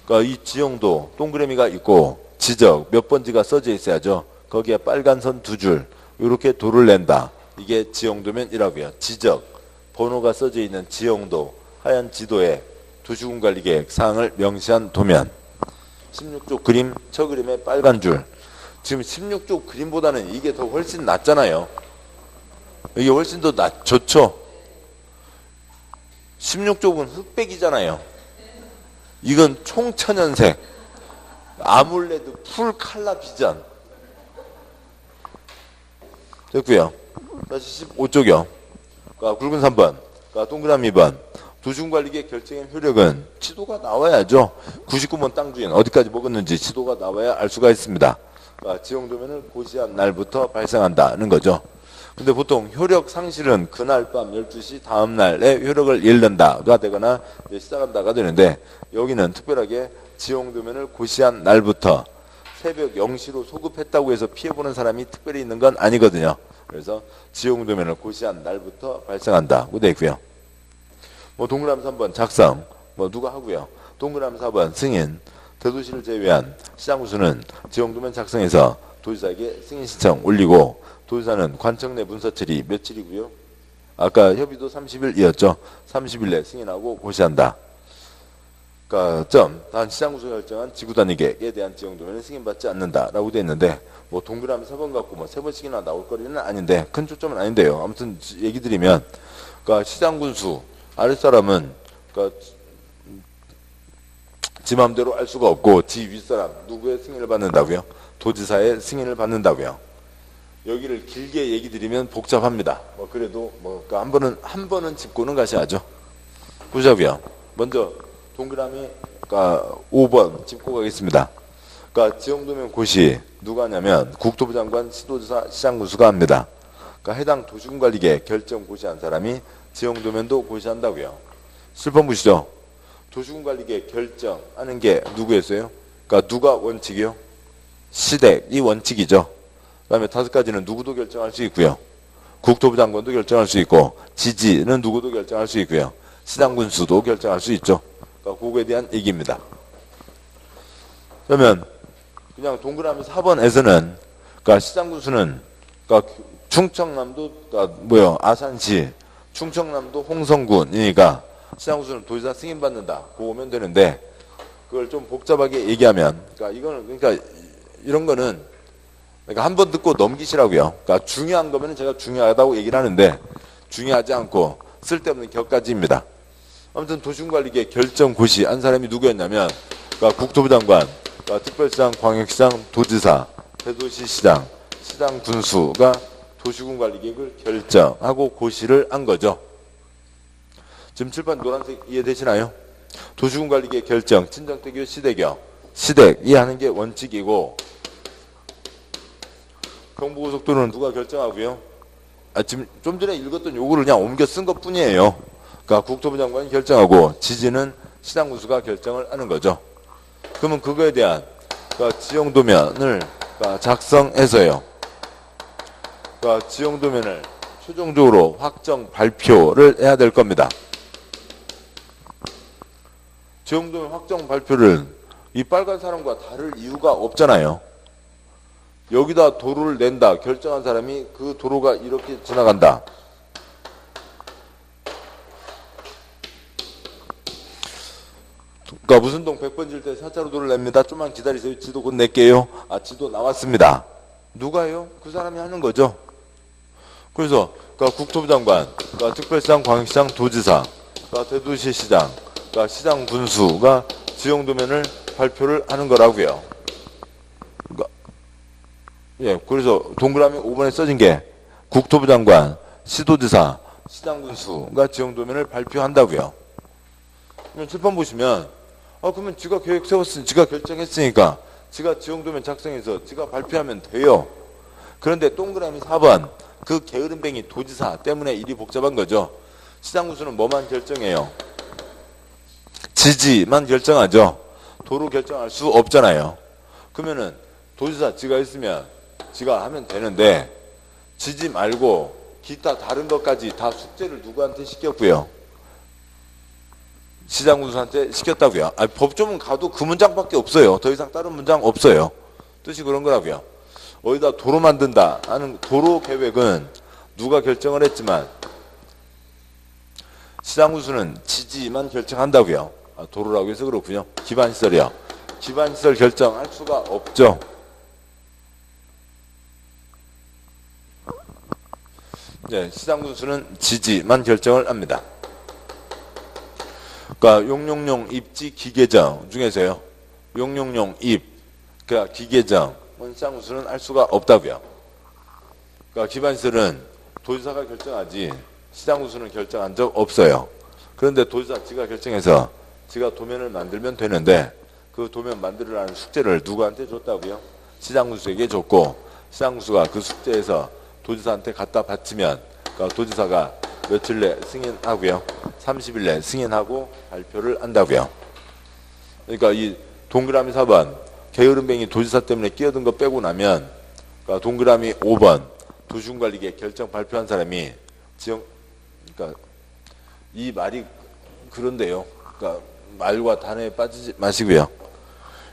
그러니까 이 지형도 동그라미가 있고 지적 몇 번지가 써져 있어야죠. 거기에 빨간 선 2줄 이렇게 도를 낸다. 이게 지형도면이라고요. 지적 번호가 써져 있는 지형도 하얀 지도에 도시군 관리 계획 사항을 명시한 도면. 16쪽 그림 저 그림의 빨간 줄. 지금 16쪽 그림보다는 이게 더 훨씬 낫잖아요. 이게 훨씬 더 좋죠. 16쪽은 흑백이잖아요. 이건 총천연색 아몰레드 풀 칼라 비전. 됐고요. 다시 15쪽이요. 굵은 3번, 동그라미 2번. 도시군관리계획 결정의 효력은 지도가 나와야죠. 99번 땅 주인 어디까지 먹었는지 지도가 나와야 알 수가 있습니다. 지형도면을 고시한 날부터 발생한다는 거죠. 근데 보통 효력 상실은 그날 밤 12시 다음 날에 효력을 잃는다가 되거나 시작한다가 되는데, 여기는 특별하게 지형도면을 고시한 날부터 새벽 0시로 소급했다고 해서 피해보는 사람이 특별히 있는 건 아니거든요. 그래서 지형도면을 고시한 날부터 발생한다고 되어 있고요. 동그라미 3번 작성 누가 하고요. 동그라미 4번 승인. 대도시를 제외한 시장구수는 지형도면 작성해서 도지사에게 승인 신청 올리고, 도지사는 관청 내 문서 처리 며칠이고요. 아까 협의도 30일이었죠. 30일 내 승인하고 고시한다. 단 시장구수가 결정한 지구단위계획에 대한 지형도면은 승인받지 않는다라고 되어 있는데, 동그라미 4번 갖고 3번씩이나 나올 거리는 아닌데, 큰 초점은 아닌데요. 아무튼 얘기 드리면, 시장군수 아랫사람은 지 마음대로 알 수가 없고, 지 윗사람 누구의 승인을 받는다고요? 도지사의 승인을 받는다고요. 여기를 길게 얘기 드리면 복잡합니다. 그래도 한 번은 짚고는 가셔야죠. 보자고요. 먼저 동그라미 5번 짚고 가겠습니다. 지형도면 고시 누가 하냐면 국토부 장관, 시도지사, 시장군수가 합니다. 해당 도시군관리계획 결정 고시한 사람이 지형도면도 고시한다고요. 슬픔 보시죠. 도시군관리계획 결정하는 게 누구였어요? 누가 원칙이요? 시댁이 원칙이죠. 그 다음에 5가지는 누구도 결정할 수 있고요. 국토부 장관도 결정할 수 있고, 지지는 누구도 결정할 수 있고요. 시장군수도 결정할 수 있죠. 그거에 대한 얘기입니다. 그러면 그냥 동그라미 4번에서는 시장군수는 충청남도 아산시 충청남도 홍성군이니까 시장군수는 도지사 승인받는다. 그거 오면 되는데, 그걸 좀 복잡하게 얘기하면 이거는 이런 거는 한 번 듣고 넘기시라고요. 중요한 거면 제가 중요하다고 얘기를 하는데, 중요하지 않고 쓸데없는 격가지입니다. 아무튼 도시군관리계획 결정 고시한 사람이 누구였냐면 국토부 장관, 특별시장, 광역시장, 도지사, 대도시시장, 시장군수가 도시군관리계획을 결정하고 고시를 한 거죠. 지금 칠판 노란색 이해되시나요? 도시군관리계획 결정, 친정대교, 시대교. 시댁이 하는 게 원칙이고, 경부고속도로는 누가 결정하고요? 지금 좀 전에 읽었던 요거를 그냥 옮겨 쓴 것 뿐이에요. 국토부 장관이 결정하고, 지지는 시장군수가 결정을 하는 거죠. 그러면 그거에 대한 지형도면을 작성해서요. 지형도면을 최종적으로 확정 발표를 해야 될 겁니다. 지형도면 확정 발표를 이 빨간 사람과 다를 이유가 없잖아요. 여기다 도로를 낸다 결정한 사람이 그 도로가 이렇게 지나간다. 무슨동 100번 질 때 4차로 도로를 냅니다. 좀만 기다리세요. 지도 곧 낼게요. 지도 나왔습니다. 누가요? 그 사람이 하는 거죠. 그래서 국토부 장관, 특별시장, 광역시장, 도지사, 대도시시장, 시장군수가 지형도면을 발표를 하는 거라고요. 그래서 동그라미 5번에 써진 게 국토부 장관, 시도지사, 시장군수가 지형도면을 발표한다고요. 그러면 7번 보시면 그러면 지가 계획 세웠으니 지가 결정했으니까 지가 지형도면 작성해서 지가 발표하면 돼요. 그런데 동그라미 4번 그 게으름뱅이 도지사 때문에 일이 복잡한 거죠. 시장군수는 뭐만 결정해요? 지지만 결정하죠. 도로 결정할 수 없잖아요. 그러면은 도지사 지가 있으면 지가 하면 되는데, 지지 말고 기타 다른 것까지 다 숙제를 누구한테 시켰고요? 시장군수한테 시켰다고요. 법조문 가도 그 문장밖에 없어요. 더 이상 다른 문장 없어요. 뜻이 그런 거라고요. 어디다 도로 만든다 하는 도로 계획은 누가 결정을 했지만 시장군수는 지지만 결정한다고요. 도로라고 해서 그렇군요. 기반시설이요. 기반시설 결정할 수가 없죠. 네, 시장군수는 지지만 결정을 합니다. 그러니까 용용용 입지 기계정 중에서요. 용용용 입, 그러니까 기계정은 시장군수는 할 수가 없다고요. 그러니까 기반시설은 도지사가 결정하지 시장군수는 결정한 적 없어요. 그런데 도지사 지가 결정해서 지가 도면을 만들면 되는데 그 도면 만들으라는 숙제를 누구한테 줬다고요? 시장군수에게 줬고 시장군수가 그 숙제에서 도지사한테 갖다 바치면 그러니까 도지사가 며칠 내 승인하고요. 30일 내 승인하고 발표를 한다고요. 그러니까 이 동그라미 4번 게으름뱅이 도지사 때문에 끼어든 거 빼고 나면 그러니까 동그라미 5번 도시군관리계획 결정 발표한 사람이 그러니까 이 말이 그런데요. 그러니까 말과 단어에 빠지지 마시고요.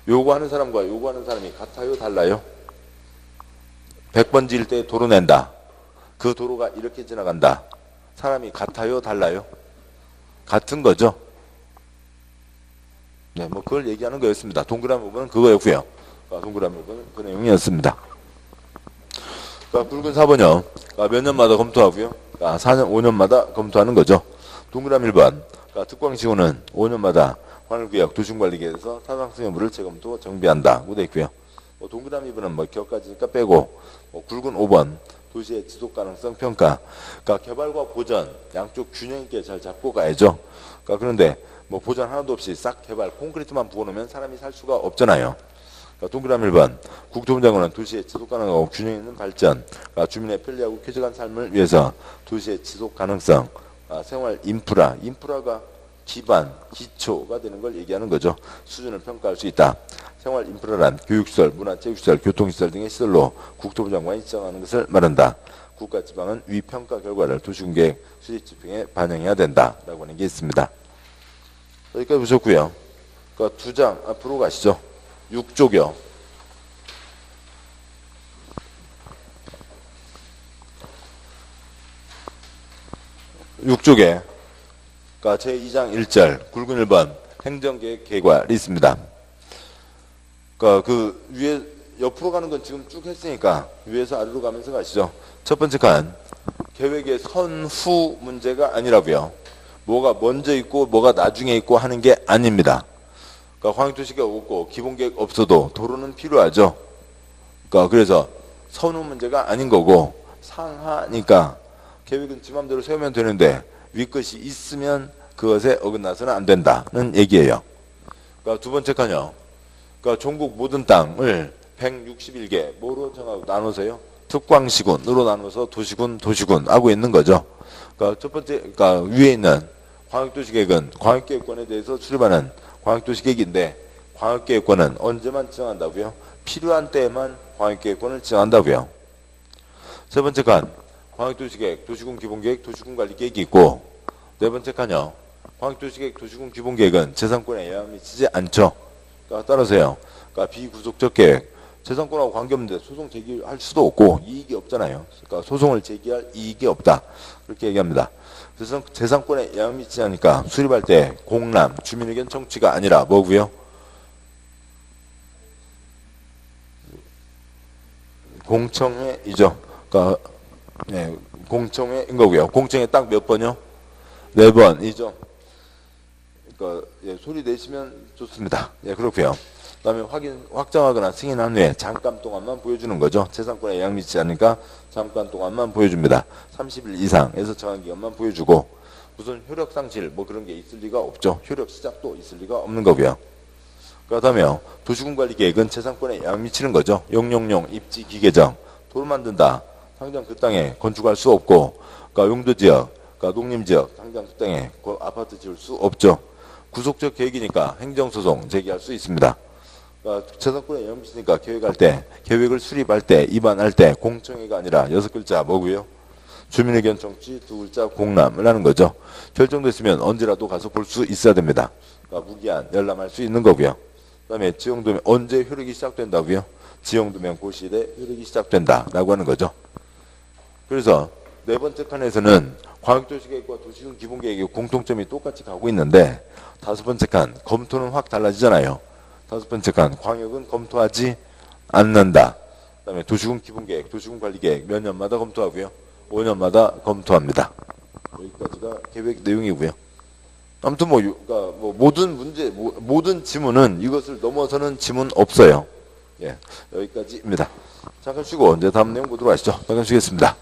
요구하는 사람과 요구하는 사람이 같아요, 달라요? 100번지일 때 도로 낸다. 그 도로가 이렇게 지나간다. 사람이 같아요, 달라요? 같은 거죠. 네, 뭐 그걸 얘기하는 거였습니다. 동그라미 부분은 그거였고요. 동그라미 부분은 그 내용이었습니다. 그러니까 굵은 4번요. 그러니까 몇 년마다 검토하고요. 그러니까 4년, 5년마다 검토하는 거죠. 동그라미 1번. 그러니까 특광시군은 5년마다 관할구역 도시군관리계획에서 타당성 여부를 재검토 정비한다고 되어 있고요. 뭐 동그라미 2번은 뭐 기억까지니까 빼고 굵은 5번 도시의 지속가능성 평가. 그러니까 개발과 보전 양쪽 균형 있게 잘 잡고 가야죠. 그러니까 그런데 뭐 보전 하나도 없이 싹 개발 콘크리트만 부어놓으면 사람이 살 수가 없잖아요. 그러니까 동그라미 1번 국토부장관은 도시의 지속가능하고 균형 있는 발전, 그러니까 주민의 편리하고 쾌적한 삶을 위해서 도시의 지속가능성, 생활 인프라가 기반, 기초가 되는 걸 얘기하는 거죠. 수준을 평가할 수 있다. 생활 인프라란 교육시설, 문화체육시설, 교통시설 등의 시설로 국토부 장관이 지정하는 것을 말한다. 국가 지방은 위 평가 결과를 도시군계획 수립지표에 반영해야 된다라고 하는 게 있습니다. 여기까지 보셨고요. 그러니까 2장 앞으로 가시죠. 6쪽이요. 6쪽에 그러니까 제2장 1절 굵은 1번 행정계획 계획이 있습니다. 그러니까 그 위에 옆으로 가는 건 지금 쭉 했으니까 위에서 아래로 가면서 가시죠. 첫 번째 칸 계획의 선후 문제가 아니라고요. 뭐가 먼저 있고 뭐가 나중에 있고 하는 게 아닙니다. 그러니까 광역도시계획 없고 기본계획 없어도 도로는 필요하죠. 그러니까 그래서 선후 문제가 아닌 거고 상하니까 계획은 지 맘대로 세우면 되는데 위것이 있으면 그것에 어긋나서는 안 된다는 얘기예요. 그러니까 두 번째 칸요. 그러니까 전국 모든 땅을 161개 뭐로 정하고 나눠서요? 특광시군으로 나눠서 도시군 하고 있는 거죠. 그러니까 첫 번째, 그러니까 위에 있는 광역도시계획은 광역계획권에 대해서 수립하는 광역도시계획인데 광역계획권은 언제만 지정한다고요? 필요한 때에만 광역계획권을 지정한다고요. 세 번째 칸 광역도시계획, 도시군 기본계획, 도시군관리계획이 있고 네 번째 칸요. 광역도시계획, 도시군 기본계획은 재산권에 영향을 미치지 않죠. 그러니까 따라서요. 그러니까 비구속적 계획, 재산권하고 관계없는데 소송 제기할 수도 없고 이익이 없잖아요. 그러니까 소송을 제기할 이익이 없다. 그렇게 얘기합니다. 그래서 재산권에 영향 미치지 않으니까 수립할 때 공람, 주민의견 청취가 아니라 뭐고요? 공청회이죠. 그러니까 네, 공청회인 거고요. 공청회 딱 몇 번이요? 4번이죠. 그러니까 예, 소리 내시면 좋습니다. 예, 그렇고요. 그다음에 확정하거나 승인한 후에 잠깐 동안만 보여주는 거죠. 재산권에 영향 미치지 않으니까 잠깐 동안만 보여줍니다. 30일 이상에서 정한 기간만 보여주고 무슨 효력 상실 뭐 그런 게 있을 리가 없죠. 효력 시작도 있을 리가 없는 거고요. 그다음에요. 도시군관리계획은 재산권에 영향 미치는 거죠. 용용용 입지 기계정 도로 만든다. 당장 그 땅에 건축할 수 없고, 그러니까 용도지역, 그러니까 농림지역 당장 그 땅에 아파트 지을 수 없죠. 구속적 계획이니까 행정소송 제기할 수 있습니다. 그러니까 재산권에 영향 미치니까 계획할 때, 계획을 수립할 때, 입안할 때 공청회가 아니라 6글자 뭐고요? 주민의견 청취 2글자 공람을 하는 거죠. 결정됐으면 언제라도 가서 볼 수 있어야 됩니다. 그러니까 무기한 열람할 수 있는 거고요. 그 다음에 지형도면 언제 효력이 시작된다고요? 지형도면 그 시일에 흐르기 시작된다라고 하는 거죠. 그래서 네 번째 칸에서는 광역도시계획과 도시군 기본계획의 공통점이 똑같이 가고 있는데 다섯 번째 칸 검토는 확 달라지잖아요. 다섯 번째 칸 광역은 검토하지 않는다. 그다음에 도시군 기본계획, 도시군 관리계획 몇 년마다 검토하고요. 5년마다 검토합니다. 여기까지가 계획 내용이고요. 아무튼 그러니까 모든 문제, 모든 지문은 이것을 넘어서는 지문 없어요. 예, 여기까지입니다. 잠깐 쉬고 이제 다음 내용 보도록 하시죠. 잠깐 쉬겠습니다.